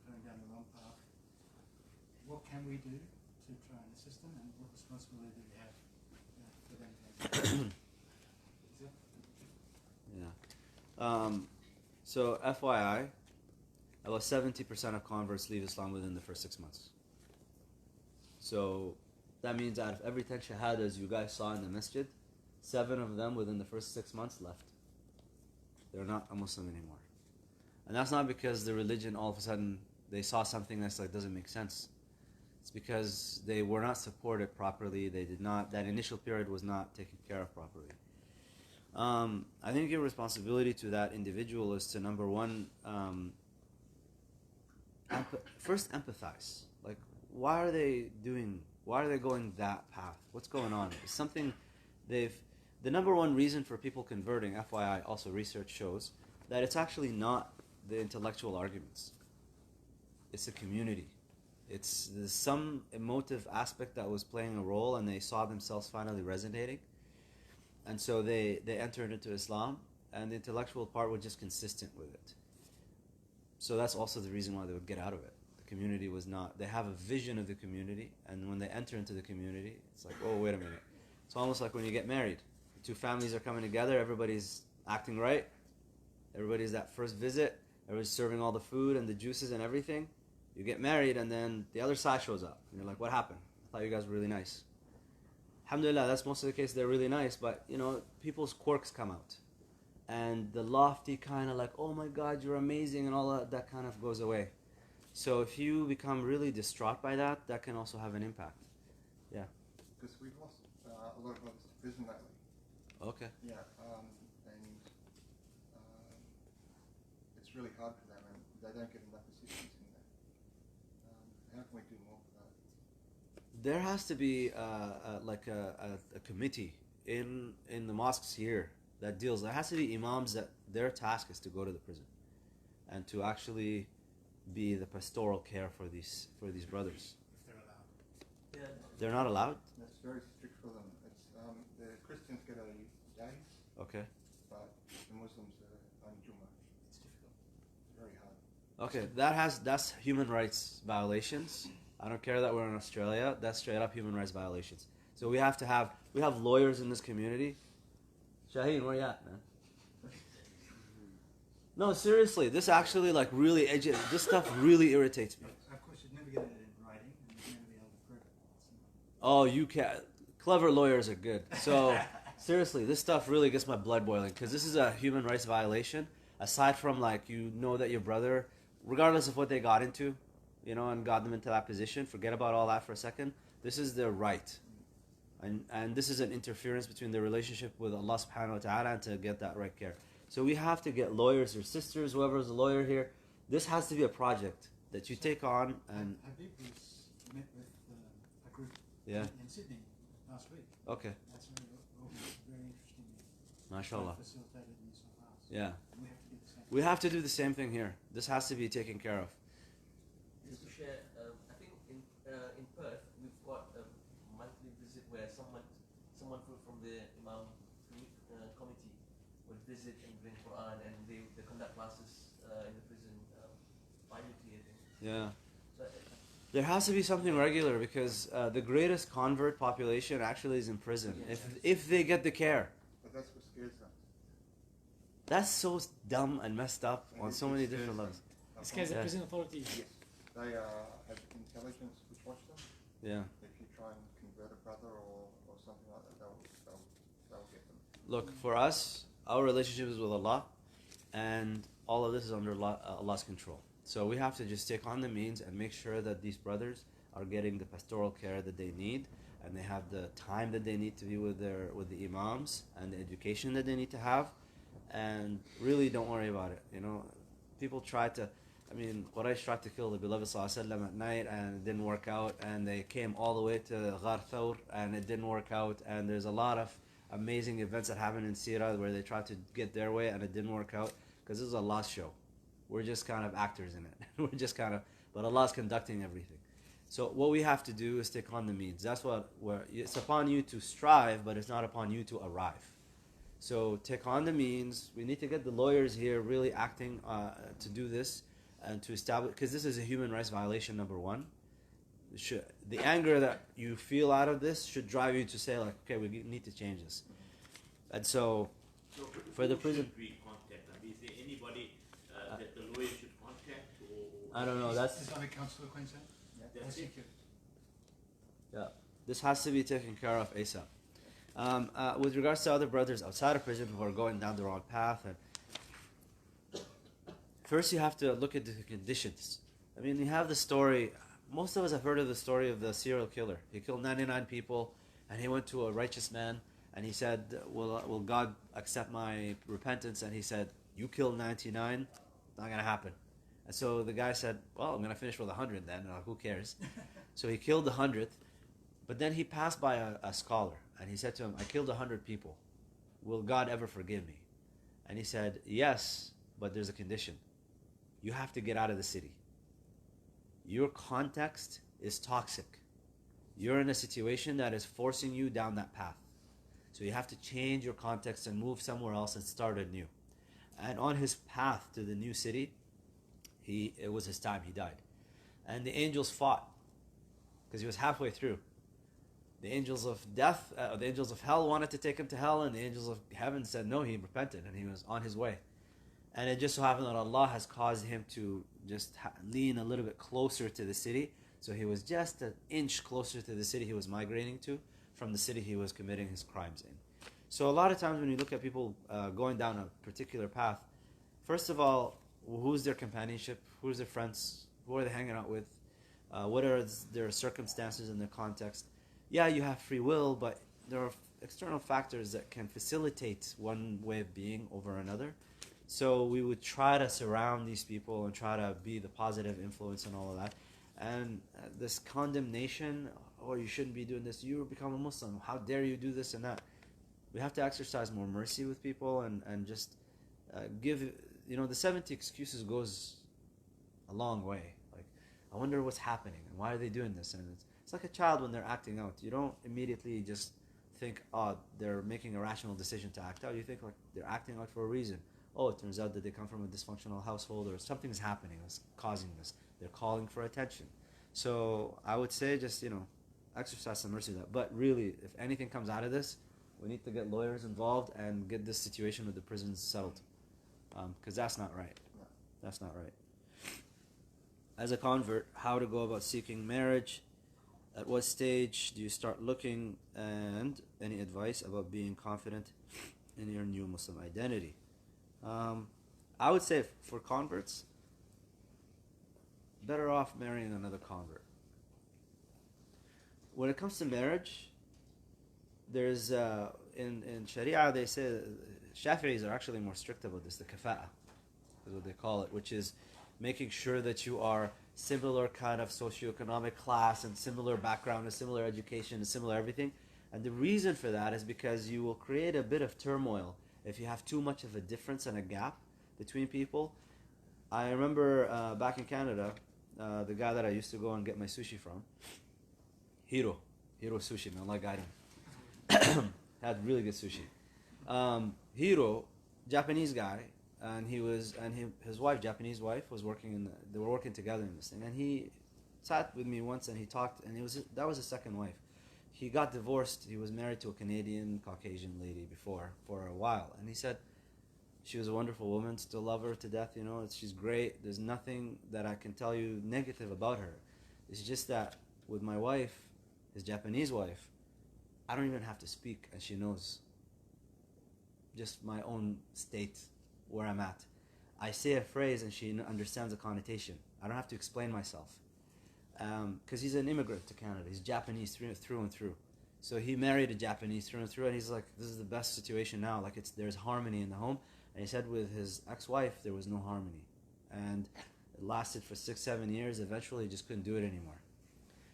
S6: going down the wrong path. What can we do to try and assist them, and what responsibility do we have for them? Is that?
S2: Yeah. So FYI, about 70% of converts leave Islam within the first 6 months. So that means out of every 10 shahadas you guys saw in the masjid, 7 of them within the first 6 months left. They're not a Muslim anymore. And that's not because the religion, all of a sudden, they saw something that's like doesn't make sense. It's because they were not supported properly. They did not, that initial period was not taken care of properly. I think your responsibility to that individual is to, number one, first empathize. Like, why are they going that path? What's going on? It's something the number one reason for people converting, FYI, also research shows, that it's actually not the intellectual arguments. It's a community. There's some emotive aspect that was playing a role, and they saw themselves finally resonating. And so they entered into Islam, and the intellectual part was just consistent with it. So that's also the reason why they would get out of it. The community was not, they have a vision of the community, and when they enter into the community, it's like, oh, wait a minute. It's almost like when you get married. The two families are coming together, everybody's acting right, everybody's that first visit, everybody's serving all the food and the juices and everything. You get married, and then the other side shows up, and you're like, what happened? I thought you guys were really nice. Alhamdulillah, that's most of the case, they're really nice, but people's quirks come out. And the lofty kind of like, oh my God, you're amazing, and all that kind of goes away. So if you become really distraught by that, that can also have an impact. Yeah.
S7: Because we've lost a lot of brothers prison lately.
S2: Okay.
S7: Yeah, and it's really hard for them, and they don't get enough assistance in there. How can we do more for that?
S2: There has to be like a committee in the mosques here that deals. There has to be imams that their task is to go to the prison and to actually be the pastoral care for these brothers.
S6: If they're allowed.
S4: Yeah.
S2: They're not allowed.
S7: That's very strict for them. It's the Christians get a day,
S2: Okay.
S7: but the Muslims are on Jummah.
S6: It's difficult.
S7: It's very hard.
S2: Okay. That's human rights violations. I don't care that we're in Australia. That's straight up human rights violations. So we have lawyers in this community. Shaheen, where you at, man? No, seriously, this actually like really this stuff really irritates me.
S6: Of course, you'd never get it in writing, and you'd never be able to prove it.
S2: Oh, you can. Clever lawyers are good. So seriously, this stuff really gets my blood boiling because this is a human rights violation. Aside from like you know that your brother, regardless of what they got into, you know, and got them into that position, forget about all that for a second. This is their right, and this is an interference between their relationship with Allah Subhanahu wa Taala and to get that right care. So we have to get lawyers or sisters, whoever's a lawyer here. This has to be a project that you take on and.
S6: Habib was met with a group
S2: Yeah.
S6: in Sydney last week.
S2: Okay.
S6: That's very interesting.
S2: MashaAllah.
S6: Facilitated in New South Wales.
S2: Yeah.
S6: We have to do the same.
S2: We have to do the same thing here. This has to be taken care of.
S8: Just to share, I think in Perth we've got a monthly visit where someone from the Imam committee would visit and bring Quran, and they conduct classes in the prison bi-weekly, I think.
S2: Yeah.
S8: So,
S2: There has to be something regular because the greatest convert population actually is in prison.
S8: Yeah.
S2: If they get the care.
S7: But that's what scares them.
S2: That's so dumb and messed up on so many different levels.
S1: It scares the
S2: Yeah.
S1: prison authorities.
S7: Yes. They have intelligence which watch them.
S2: Yeah.
S7: If you try and convert a brother or something like that, they'll get them.
S2: Look, for us, our relationship is with Allah, and all of this is under Allah's control. So we have to just take on the means and make sure that these brothers are getting the pastoral care that they need, and they have the time that they need to be with the imams and the education that they need to have, and really don't worry about it. You know, people try to. I mean, Quraysh tried to kill the beloved Sallallahu at night, and it didn't work out, and they came all the way to Ghar Thawr, and it didn't work out, and there's a lot of amazing events that happened in Sirah where they tried to get their way and it didn't work out because this is Allah's show. We're just kind of actors in it. We're just kind of, but Allah's conducting everything. So what we have to do is take on the means. That's it's upon you to strive, but it's not upon you to arrive. So take on the means. We need to get the lawyers here really acting to do this and to establish, because this is a human rights violation, number one. The anger that you feel out of this should drive you to say, like, okay, we need to change this. And so for the prison,
S9: should we contact? I mean, is there anybody that the lawyer should contact? Or
S2: I don't know. That's
S6: Islamic Council of Queensland.
S9: That's it.
S2: yeah. This has to be taken care of ASAP. With regards to other brothers outside of prison who are going down the wrong path, and first you have to look at the conditions. I mean, you have the story. Most of us have heard of the story of the serial killer. He killed 99 people, and he went to a righteous man, and he said, will God accept my repentance? And he said, you killed 99, not going to happen. And so the guy said, well, I'm going to finish with 100 then, who cares? So he killed the 100th, but then he passed by a scholar, and he said to him, I killed 100 people. Will God ever forgive me? And he said, yes, but there's a condition. You have to get out of the city. Your context is toxic. You're in a situation that is forcing you down that path. So you have to change your context and move somewhere else and start anew. And on his path to the new city, it was his time, he died. And the angels fought because he was halfway through. The angels of death, the angels of hell wanted to take him to hell, and the angels of heaven said no, he repented and he was on his way. And it just so happened that Allah has caused him to just lean a little bit closer to the city. So he was just an inch closer to the city he was migrating to from the city he was committing his crimes in. So a lot of times when you look at people going down a particular path, first of all, who's their companionship? Who's their friends? Who are they hanging out with? What are their circumstances and their context? Yeah, you have free will, but there are external factors that can facilitate one way of being over another. So we would try to surround these people and try to be the positive influence and all of that. And this condemnation, oh, you shouldn't be doing this, you become a Muslim, how dare you do this and that. We have to exercise more mercy with people and just give, the 70 excuses goes a long way. Like, I wonder what's happening and why are they doing this? And it's like a child when they're acting out. You don't immediately just think, oh, they're making a rational decision to act out. You think like they're acting out for a reason. Oh, it turns out that they come from a dysfunctional household or something's happening that's causing this. They're calling for attention. So I would say just, exercise some mercy with that. But really, if anything comes out of this, we need to get lawyers involved and get this situation with the prisons settled. Because that's not right. That's not right. As a convert, how to go about seeking marriage, at what stage do you start looking, and any advice about being confident in your new Muslim identity. I would say for converts, better off marrying another convert. When it comes to marriage, there's in Sharia they say Shafi'is are actually more strict about this. The kafa'a is what they call it, which is making sure that you are similar kind of socioeconomic class and similar background and similar education and similar everything. And the reason for that is because you will create a bit of turmoil if you have too much of a difference and a gap between people. I remember back in Canada, the guy that I used to go and get my sushi from, Hiro Sushi, man, like item, had really good sushi. Hiro, Japanese guy, and his wife, Japanese wife, was working they were working together in this thing. And he sat with me once and he talked, and that was his second wife. He got divorced. He was married to a Canadian Caucasian lady before for a while, and he said she was a wonderful woman. Still love her to death. She's great. There's nothing that I can tell you negative about her. It's just that with my wife, his Japanese wife, I don't even have to speak, and she knows just my own state where I'm at. I say a phrase and she understands the connotation. I don't have to explain myself. Because he's an immigrant to Canada. He's Japanese through and through. So he married a Japanese through and through, and he's like, this is the best situation now. Like, there's harmony in the home. And he said with his ex-wife, there was no harmony. And it lasted for 6-7 years. Eventually, he just couldn't do it anymore.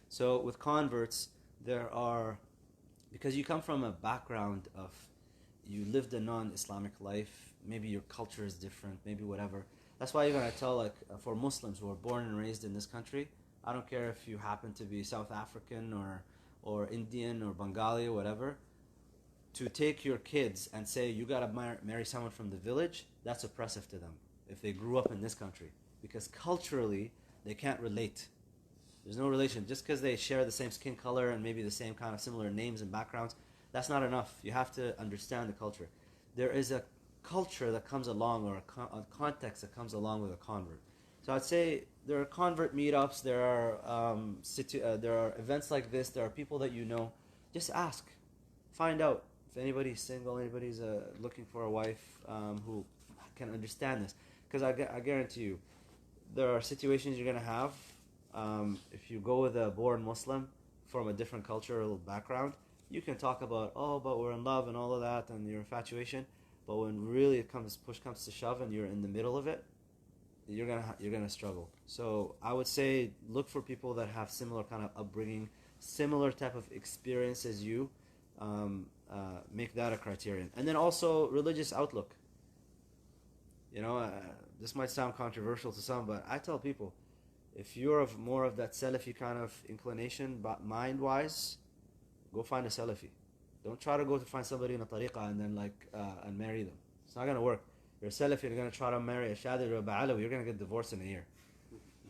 S2: So with converts, because you come from a background of, you lived a non-Islamic life, maybe your culture is different, maybe whatever. That's why you're going to tell, for Muslims who are born and raised in this country, I don't care if you happen to be South African or Indian or Bengali or whatever, to take your kids and say you got to marry someone from the village, that's oppressive to them if they grew up in this country. Because culturally, they can't relate. There's no relation. Just because they share the same skin color and maybe the same kind of similar names and backgrounds, that's not enough. You have to understand the culture. There is a culture that comes along, or a context that comes along with a convert. So I'd say there are convert meetups, there are events like this, there are people that you know. Just ask. Find out if anybody's single, anybody's looking for a wife who can understand this. Because I guarantee you, there are situations you're going to have if you go with a born Muslim from a different cultural background. You can talk about, but we're in love and all of that and your infatuation. But when really push comes to shove and you're in the middle of it, you're gonna struggle. So I would say look for people that have similar kind of upbringing, similar type of experience as you. Make that a criterion, and then also religious outlook. This might sound controversial to some, but I tell people, if you're of more of that Salafi kind of inclination, but mind-wise, go find a Salafi. Don't try to go to find somebody in a tariqah and then and marry them. It's not gonna work. You're a Salafi, you're going to try to marry a Shadid or a Ba'alawi, you're going to get divorced in a year.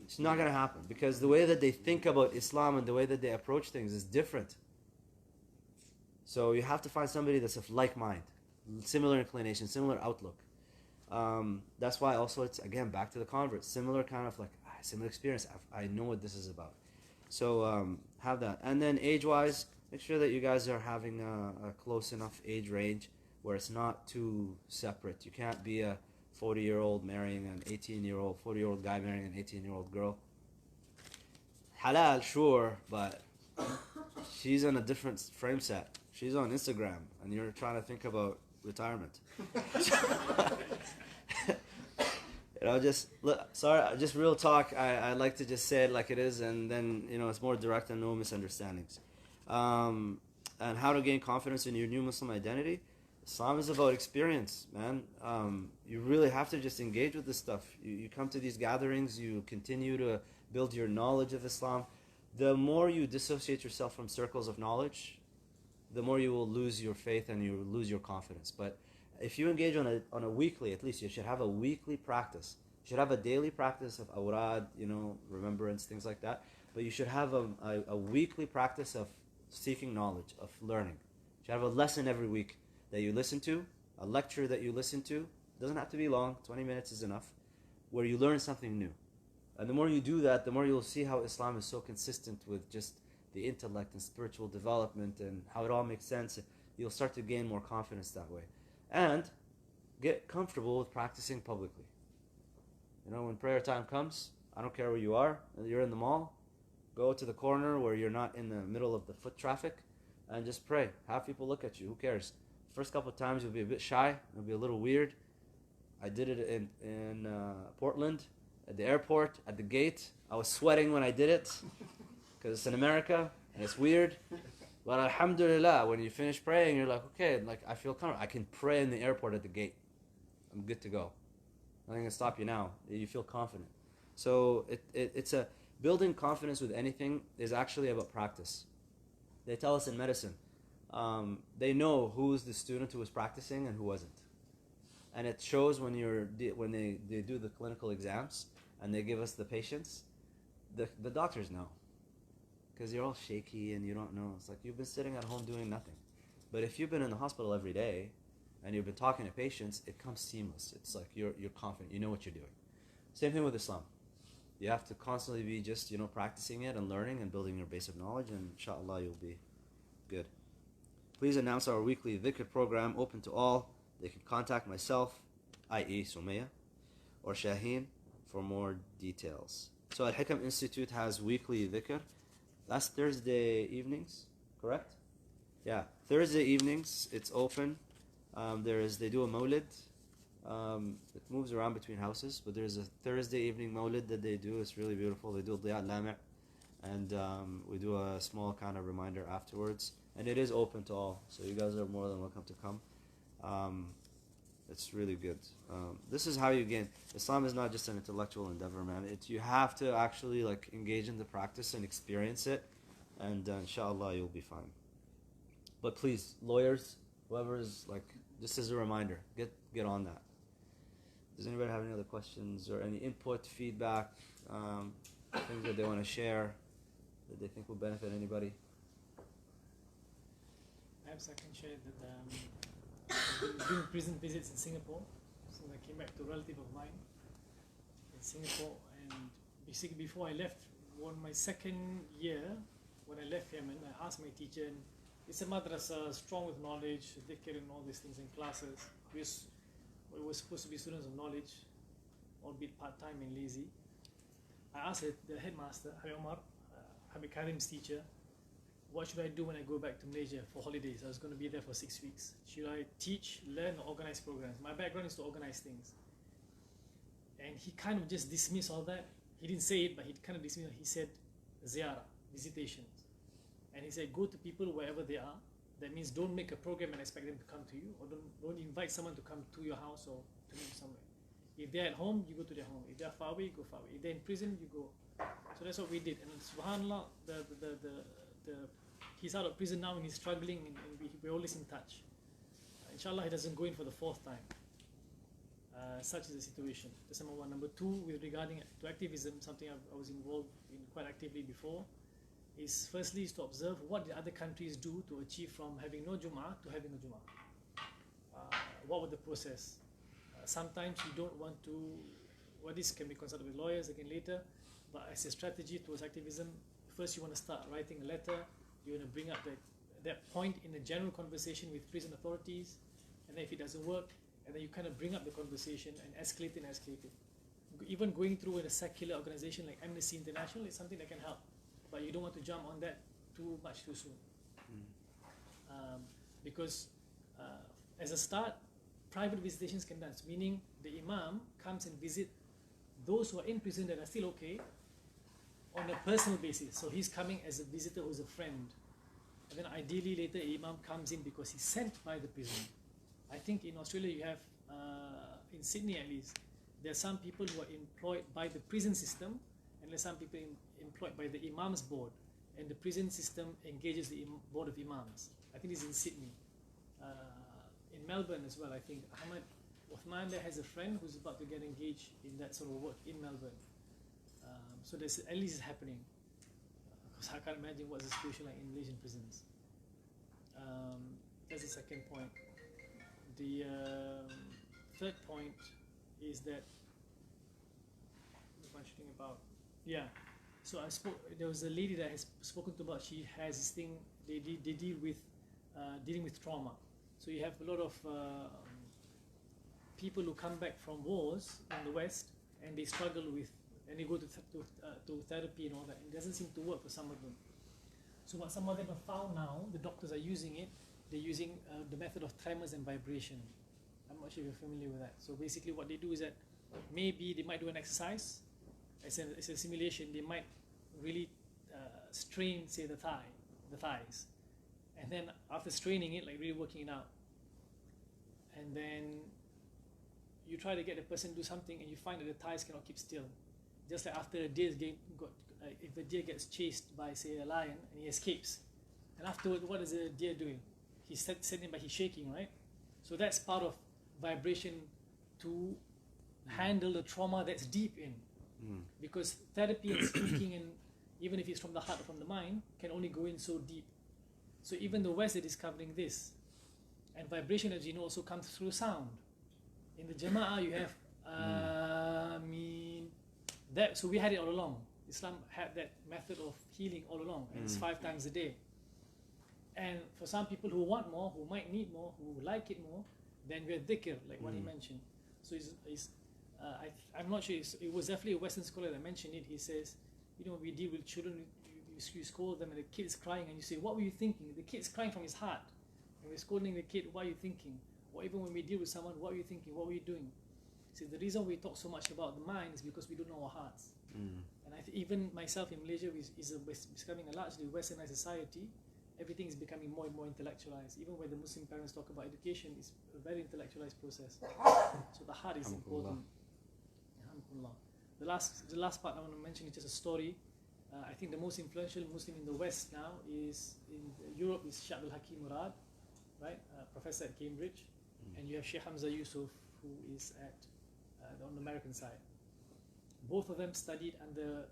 S2: It's not going to happen, because the way that they think about Islam and the way that they approach things is different. So you have to find somebody that's of like mind, similar inclination, similar outlook. That's why also it's, again, back to the converts, similar kind of similar experience. I know what this is about. So have that. And then age-wise, make sure that you guys are having a close enough age range where it's not too separate. You can't be a 40-year-old marrying an 18-year-old, 40-year-old guy marrying an 18-year-old girl. Halal, sure, but she's in a different frame set. She's on Instagram, and you're trying to think about retirement. Just real talk. I like to just say it like it is, and then it's more direct and no misunderstandings. And how to gain confidence in your new Muslim identity. Islam is about experience, man. You really have to just engage with this stuff. You come to these gatherings, you continue to build your knowledge of Islam. The more you dissociate yourself from circles of knowledge, the more you will lose your faith and you will lose your confidence. But if you engage on a weekly, at least you should have a weekly practice. You should have a daily practice of awrad, remembrance, things like that. But you should have a weekly practice of seeking knowledge, of learning. You should have a lesson every week that you listen to, a lecture that you listen to. It doesn't have to be long, 20 minutes is enough, where you learn something new. And the more you do that, the more you'll see how Islam is so consistent with just the intellect and spiritual development and how it all makes sense. You'll start to gain more confidence that way. And get comfortable with practicing publicly. When prayer time comes, I don't care where you are, you're in the mall, go to the corner where you're not in the middle of the foot traffic and just pray. Have people look at you, who cares? First couple of times you'll be a bit shy, it'll be a little weird. I did it in Portland, at the airport, at the gate. I was sweating when I did it, because it's in America, and it's weird. But alhamdulillah, when you finish praying, you're like, okay, I feel comfortable. I can pray in the airport at the gate. I'm good to go. Nothing can stop you now. You feel confident. So it's building confidence with anything is actually about practice. They tell us in medicine, they know who's the student who was practicing and who wasn't. And it shows when they do the clinical exams and they give us the patients, the doctors know. Because you're all shaky and you don't know. It's like you've been sitting at home doing nothing. But if you've been in the hospital every day and you've been talking to patients, it comes seamless. It's like you're confident. You know what you're doing. Same thing with Islam. You have to constantly be just, practicing it and learning and building your base of knowledge, and inshallah you'll be good. Please announce our weekly dhikr program open to all. They can contact myself, i.e. Sumaya, or Shaheen for more details. So al-Hikam Institute has weekly dhikr. That's Thursday evenings, correct? Yeah, Thursday evenings, it's open. They do a mawlid. It moves around between houses, but there's a Thursday evening mawlid that they do. It's really beautiful. They do a Diya al-Lami', and we do a small kind of reminder afterwards. And it is open to all, so you guys are more than welcome to come. It's really good. This is how you gain. Islam is not just an intellectual endeavor, man. You have to actually engage in the practice and experience it, and inshallah you'll be fine. But please, lawyers, whoever is just as a reminder, get on that. Does anybody have any other questions or any input, feedback, things that they want to share that they think will benefit anybody?
S1: Perhaps I can share that I've been doing prison visits in Singapore. So I came back to a relative of mine in Singapore, and basically before I left, my second year, when I left Yemen, I asked my teacher, and it's a madrasa, strong with knowledge, dhikr and all these things in classes. We were supposed to be students of knowledge, albeit part-time and lazy. I asked the headmaster, Habib Omar, Habib Karim's teacher, what should I do when I go back to Malaysia for holidays? I was going to be there for 6 weeks. Should I teach, learn, or organize programs? My background is to organize things. And he kind of just dismissed all that. He didn't say it, but he kind of dismissed it. He said, ziyarah, visitations. And he said, go to people wherever they are. That means don't make a program and expect them to come to you, or don't invite someone to come to your house or to meet somewhere. If they're at home, you go to their home. If they're far away, you go far away. If they're in prison, you go. So that's what we did. And subhanAllah, he's out of prison now and he's struggling, and we're always in touch. Inshallah, he doesn't go in for the 4th time. Such is the situation. That's number one. Number two, with regarding to activism, something I was involved in quite actively before, is firstly is to observe what the other countries do to achieve from having no Jum'ah to having a Jum'ah. What was the process? Sometimes you don't want to, this can be consulted with lawyers again later, but as a strategy towards activism, first you want to start writing a letter, you want to bring up that point in a general conversation with prison authorities, and then if it doesn't work, and then you kind of bring up the conversation and escalate it. Even going through in a secular organization like Amnesty International is something that can help, but you don't want to jump on that too much too soon. Because as a start, private visitations can done, meaning the imam comes and visit those who are in prison that are still okay on a personal basis. So he's coming as a visitor who's a friend. And then ideally later imam comes in because he's sent by the prison. I think in Australia you have, in Sydney at least, there are some people who are employed by the prison system, and there are some people employed by the imam's board, and the prison system engages the board of imams. I think it's in Sydney. In Melbourne as well, I think Ahmad Uthman there has a friend who's about to get engaged in that sort of work in Melbourne. So there's, at least it's happening. Because I can't imagine what's the situation like in Malaysian prisons. That's the second point. The third point is that what was I talking about? Yeah. So I spoke. There was a lady that has spoken to about. She has this thing. They deal with dealing with trauma. So you have a lot of people who come back from wars in the West, and they struggle with, and they go to therapy and all that. It doesn't seem to work for some of them. So what some of them have found now, the doctors are using it. They're using the method of tremors and vibration. I'm not sure if you're familiar with that. So basically what they do is that maybe they might do an exercise. As a simulation, they might really strain, say, the thighs. And then after straining it, like really working it out, and then you try to get the person to do something and you find that the thighs cannot keep still. Just like after a deer if the deer gets chased by, say, a lion and he escapes, and afterward, what is the deer doing? He's sitting by, he's shaking, right? So that's part of vibration to handle the trauma that's deep in. Because therapy and speaking, and even if it's from the heart or from the mind, can only go in so deep. So even the West is discovering this. And vibration, as you know, also comes through sound. In the Jama'ah, you have that. So we had it all along. Islam had that method of healing all along, and it's 5 times a day. And for some people who want more, who might need more, who like it more, then we have dhikr, like what he mentioned. So I'm not sure, it was definitely a Western scholar that mentioned it. He says, you know, we deal with children, you scold them and the kid is crying, and you say, what were you thinking? The kid's crying from his heart. And we're scolding the kid, what are you thinking? Or even when we deal with someone, what are you thinking? What were you doing? See, the reason we talk so much about the mind is because we don't know our hearts. And even myself in Malaysia is becoming a largely westernized society. Everything is becoming more and more intellectualized. Even when the Muslim parents talk about education, it's a very intellectualized process. So the heart is important. The last part I want to mention is just a story. I think the most influential Muslim in the West now is in Europe is Sheikh al-Hakim Murad, right? Professor at Cambridge, and you have Sheikh Hamza Yusuf, who is on the American side. Both of them studied under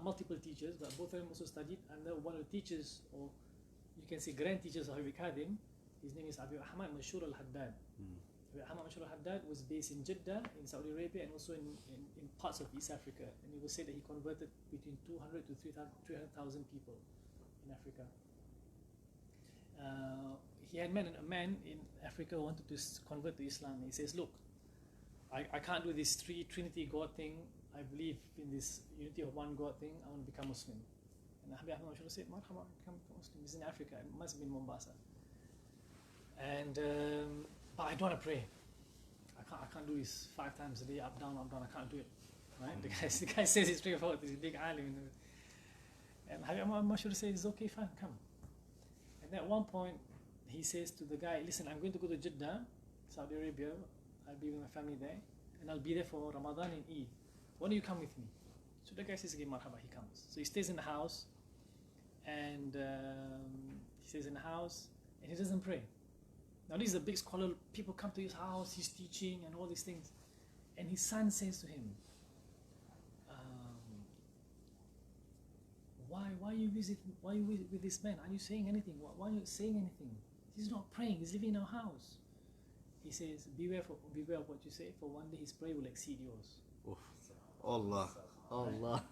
S1: multiple teachers, but both of them also studied under one of the teachers, or you can say grand teachers of Habib Khadim. His name is Abu Ahmad Mashur al-Haddad. Abu Ahmad Mashur al-Haddad was based in Jeddah in Saudi Arabia and also in parts of East Africa, and it was said that he converted between 200 to 300,000 people in Africa. He had met a man in Africa who wanted to convert to Islam. He says, look, I can't do this Trinity God thing. I believe in this unity of one God thing. I want to become Muslim. And Habib Ahmad Mashur said, Marhaba, become Muslim. He's in Africa. It must have been Mombasa. And but I don't want to pray. I can't do this 5 times a day, up, down, I can't do it. Right? The guy says it straightforward, he's a big alim. And Habib Ahmad Mashur says, it's okay, fine, come. And at one point, he says to the guy, listen, I'm going to go to Jeddah, Saudi Arabia. I'll be with my family there, and I'll be there for Ramadan and Eid. Why don't you come with me? So the guy says, okay, marhaba, he comes. So he stays in the house, and he stays in the house, and he doesn't pray. Now this is a big scholar, people come to his house, he's teaching and all these things. And his son says to him, why are you with this man? Are you saying anything? Why are you saying anything? He's not praying, he's living in our house. He says, beware of what you say, for one day his prayer will exceed yours.
S2: Oof. Allah. Allah.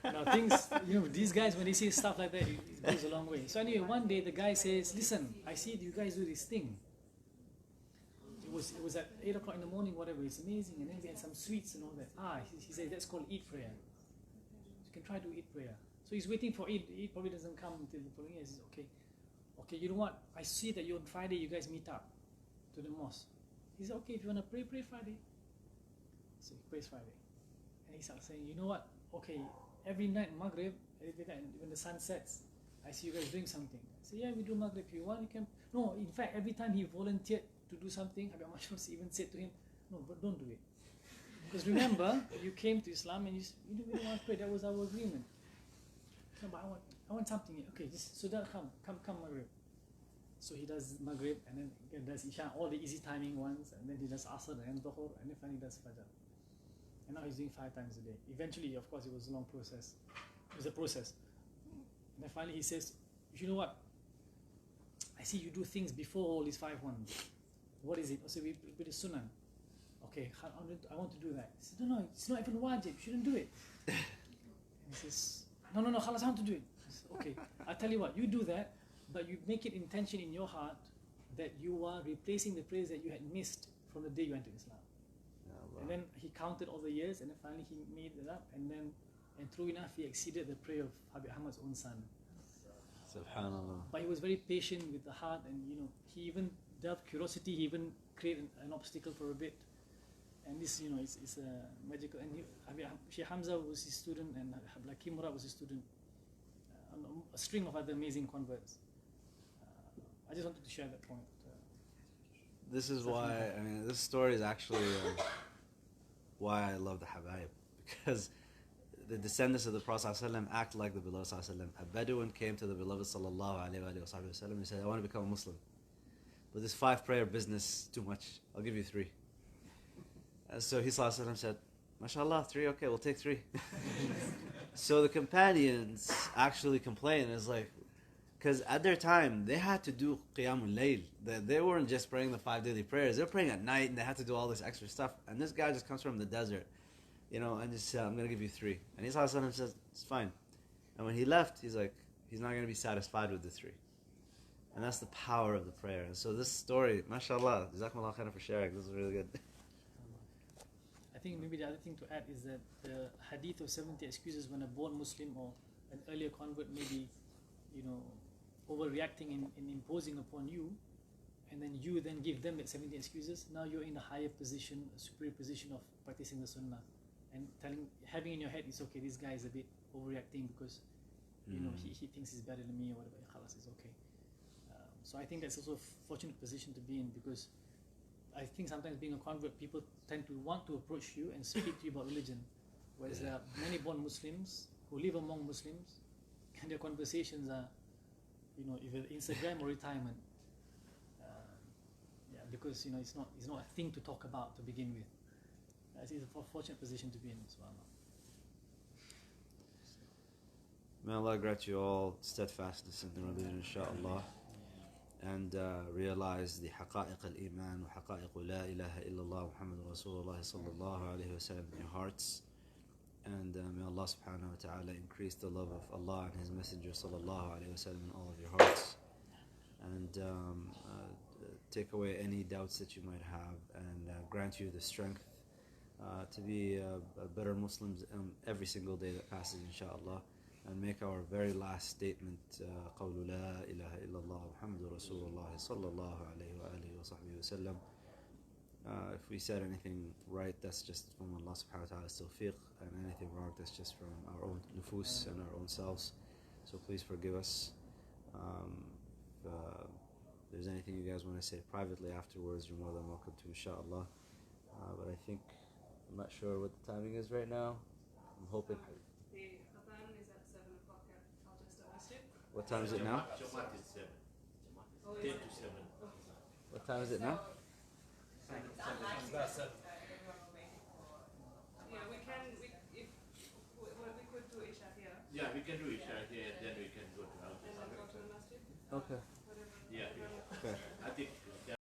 S1: Now things, these guys, when they say stuff like that, it goes a long way. So anyway, one day the guy says, listen, I see you guys do this thing. It was at 8 o'clock in the morning, whatever, it's amazing, and then they had some sweets and all that. He said, that's called Eid prayer. You can try to Eid prayer. So he's waiting for Eid. Eid probably doesn't come until the following year. He says, okay, you know what? I see that on Friday you guys meet up to the mosque. He said, okay, if you want to pray, pray Friday. So he prays Friday. And he starts saying, you know what? Okay, every night Maghrib, every night when the sun sets, I see you guys doing something. I say, yeah, we do Maghrib. If you want, you can. No, in fact, every time he volunteered to do something, Habib Mashhur even said to him, no, but don't do it. Because remember, you came to Islam and you didn't want to pray. That was our agreement. No, but I want something. Okay, so that come Maghrib. So he does Maghrib and then he does Isha, all the easy timing ones, and then he does Asr and then Dhuhr, and then finally does Fajr. And now he's doing 5 times a day. Eventually, of course, it was a long process. It was a process. And then finally he says, you know what? I see you do things before all these 5 ones. What is it? I say, we do Sunnah. Okay, I want to do that. He said, no, it's not even wajib. You shouldn't do it. And he says, no, khalas, I want to do it. I said, okay, I'll tell you what, you do that, but you make it intention in your heart that you are replacing the prayers that you had missed from the day you entered Islam. And then he counted all the years, and then finally he made it up, and true enough, he exceeded the prayer of Habib Ahmad's own son.
S2: Subhanallah.
S1: But he was very patient with the heart, and he even developed curiosity. He even created an obstacle for a bit. And this, it's a magical. And Sheikh Hamza was his student, and Hakim Murad was his student. A string of other amazing converts. I just wanted to share that point.
S2: This is why, this story is actually why I love the Habaib. Because the descendants of the Prophet ﷺ act like the beloved ﷺ. A Bedouin came to the beloved sallallahu alayhi wa sallam and said, I want to become a Muslim. But this 5 prayer business, too much. I'll give you 3. And so he ﷺ said, MashaAllah, 3, okay, we'll take 3. So the companions actually complain. It's like, because at their time, they had to do Qiyamul Layl. They weren't just praying the 5 daily prayers. They were praying at night, and they had to do all this extra stuff. And this guy just comes from the desert, and just said, I'm going to give you 3. And Isa says, it's fine. And when he left, he's like, he's not going to be satisfied with the 3. And that's the power of the prayer. And so this story, mashallah, jazakumullah khairan for sharing. This is really good.
S1: I think maybe the other thing to add is that the hadith of 70 excuses when a born Muslim or an earlier convert may be, overreacting in imposing upon you, and then you then give them that 70 excuses. Now you're in a higher position, a superior position of practicing the sunnah, and having in your head, it's okay, this guy is a bit overreacting because he thinks he's better than me or whatever. Khalas, is okay. So I think that's also a fortunate position to be in, because I think sometimes being a convert, people tend to want to approach you and speak to you about religion, whereas there are many born Muslims who live among Muslims, and their conversations are, either Instagram or retirement. Because it's not a thing to talk about to begin with. It's a fortunate position to be in as well.
S2: May Allah grant you all steadfastness in the religion, inshaAllah, and realize the haqa'iq al-iman wa haqa'iq la ilaha illallah Muhammad Rasulullah sallallahu alayhi wa sallam in your hearts. And may Allah subhanahu wa ta'ala increase the love of Allah and His Messenger sallallahu alayhi wa sallam in all of your hearts. And take away any doubts that you might have, and grant you the strength to be better Muslims every single day that passes, inshaAllah. And make our very last statement, قَوْلُ لَا إِلَهَ إِلَّا اللَّهُ مُحَمَّدُ رَسُولُ اللَّهِ صَلَّى اللَّهُ عَلَيْهِ وَآلِهِ وَصَحْبِهِ وَسَلَّمَ. If we said anything right, that's just from Allah subhanahu wa ta'ala's tawfiq, and anything wrong, that's just from our own nufus and our own selves. So please forgive us. If there's anything you guys want to say privately afterwards, you're more than welcome to, inshaAllah. But I think, I'm not sure what the timing is right now. I'm hoping.
S5: The Adhan is at 7 o'clock at Al-Haddad Masjid.
S2: What time is it now?
S9: Jamaat is 7. Jamaat is 10 to 7.
S2: What time is it now?
S5: Yeah, we could do Isha here
S9: Yeah, we can do Isha here, then we can go to Al-Haddad.
S5: and then go to the masjid.
S2: Okay.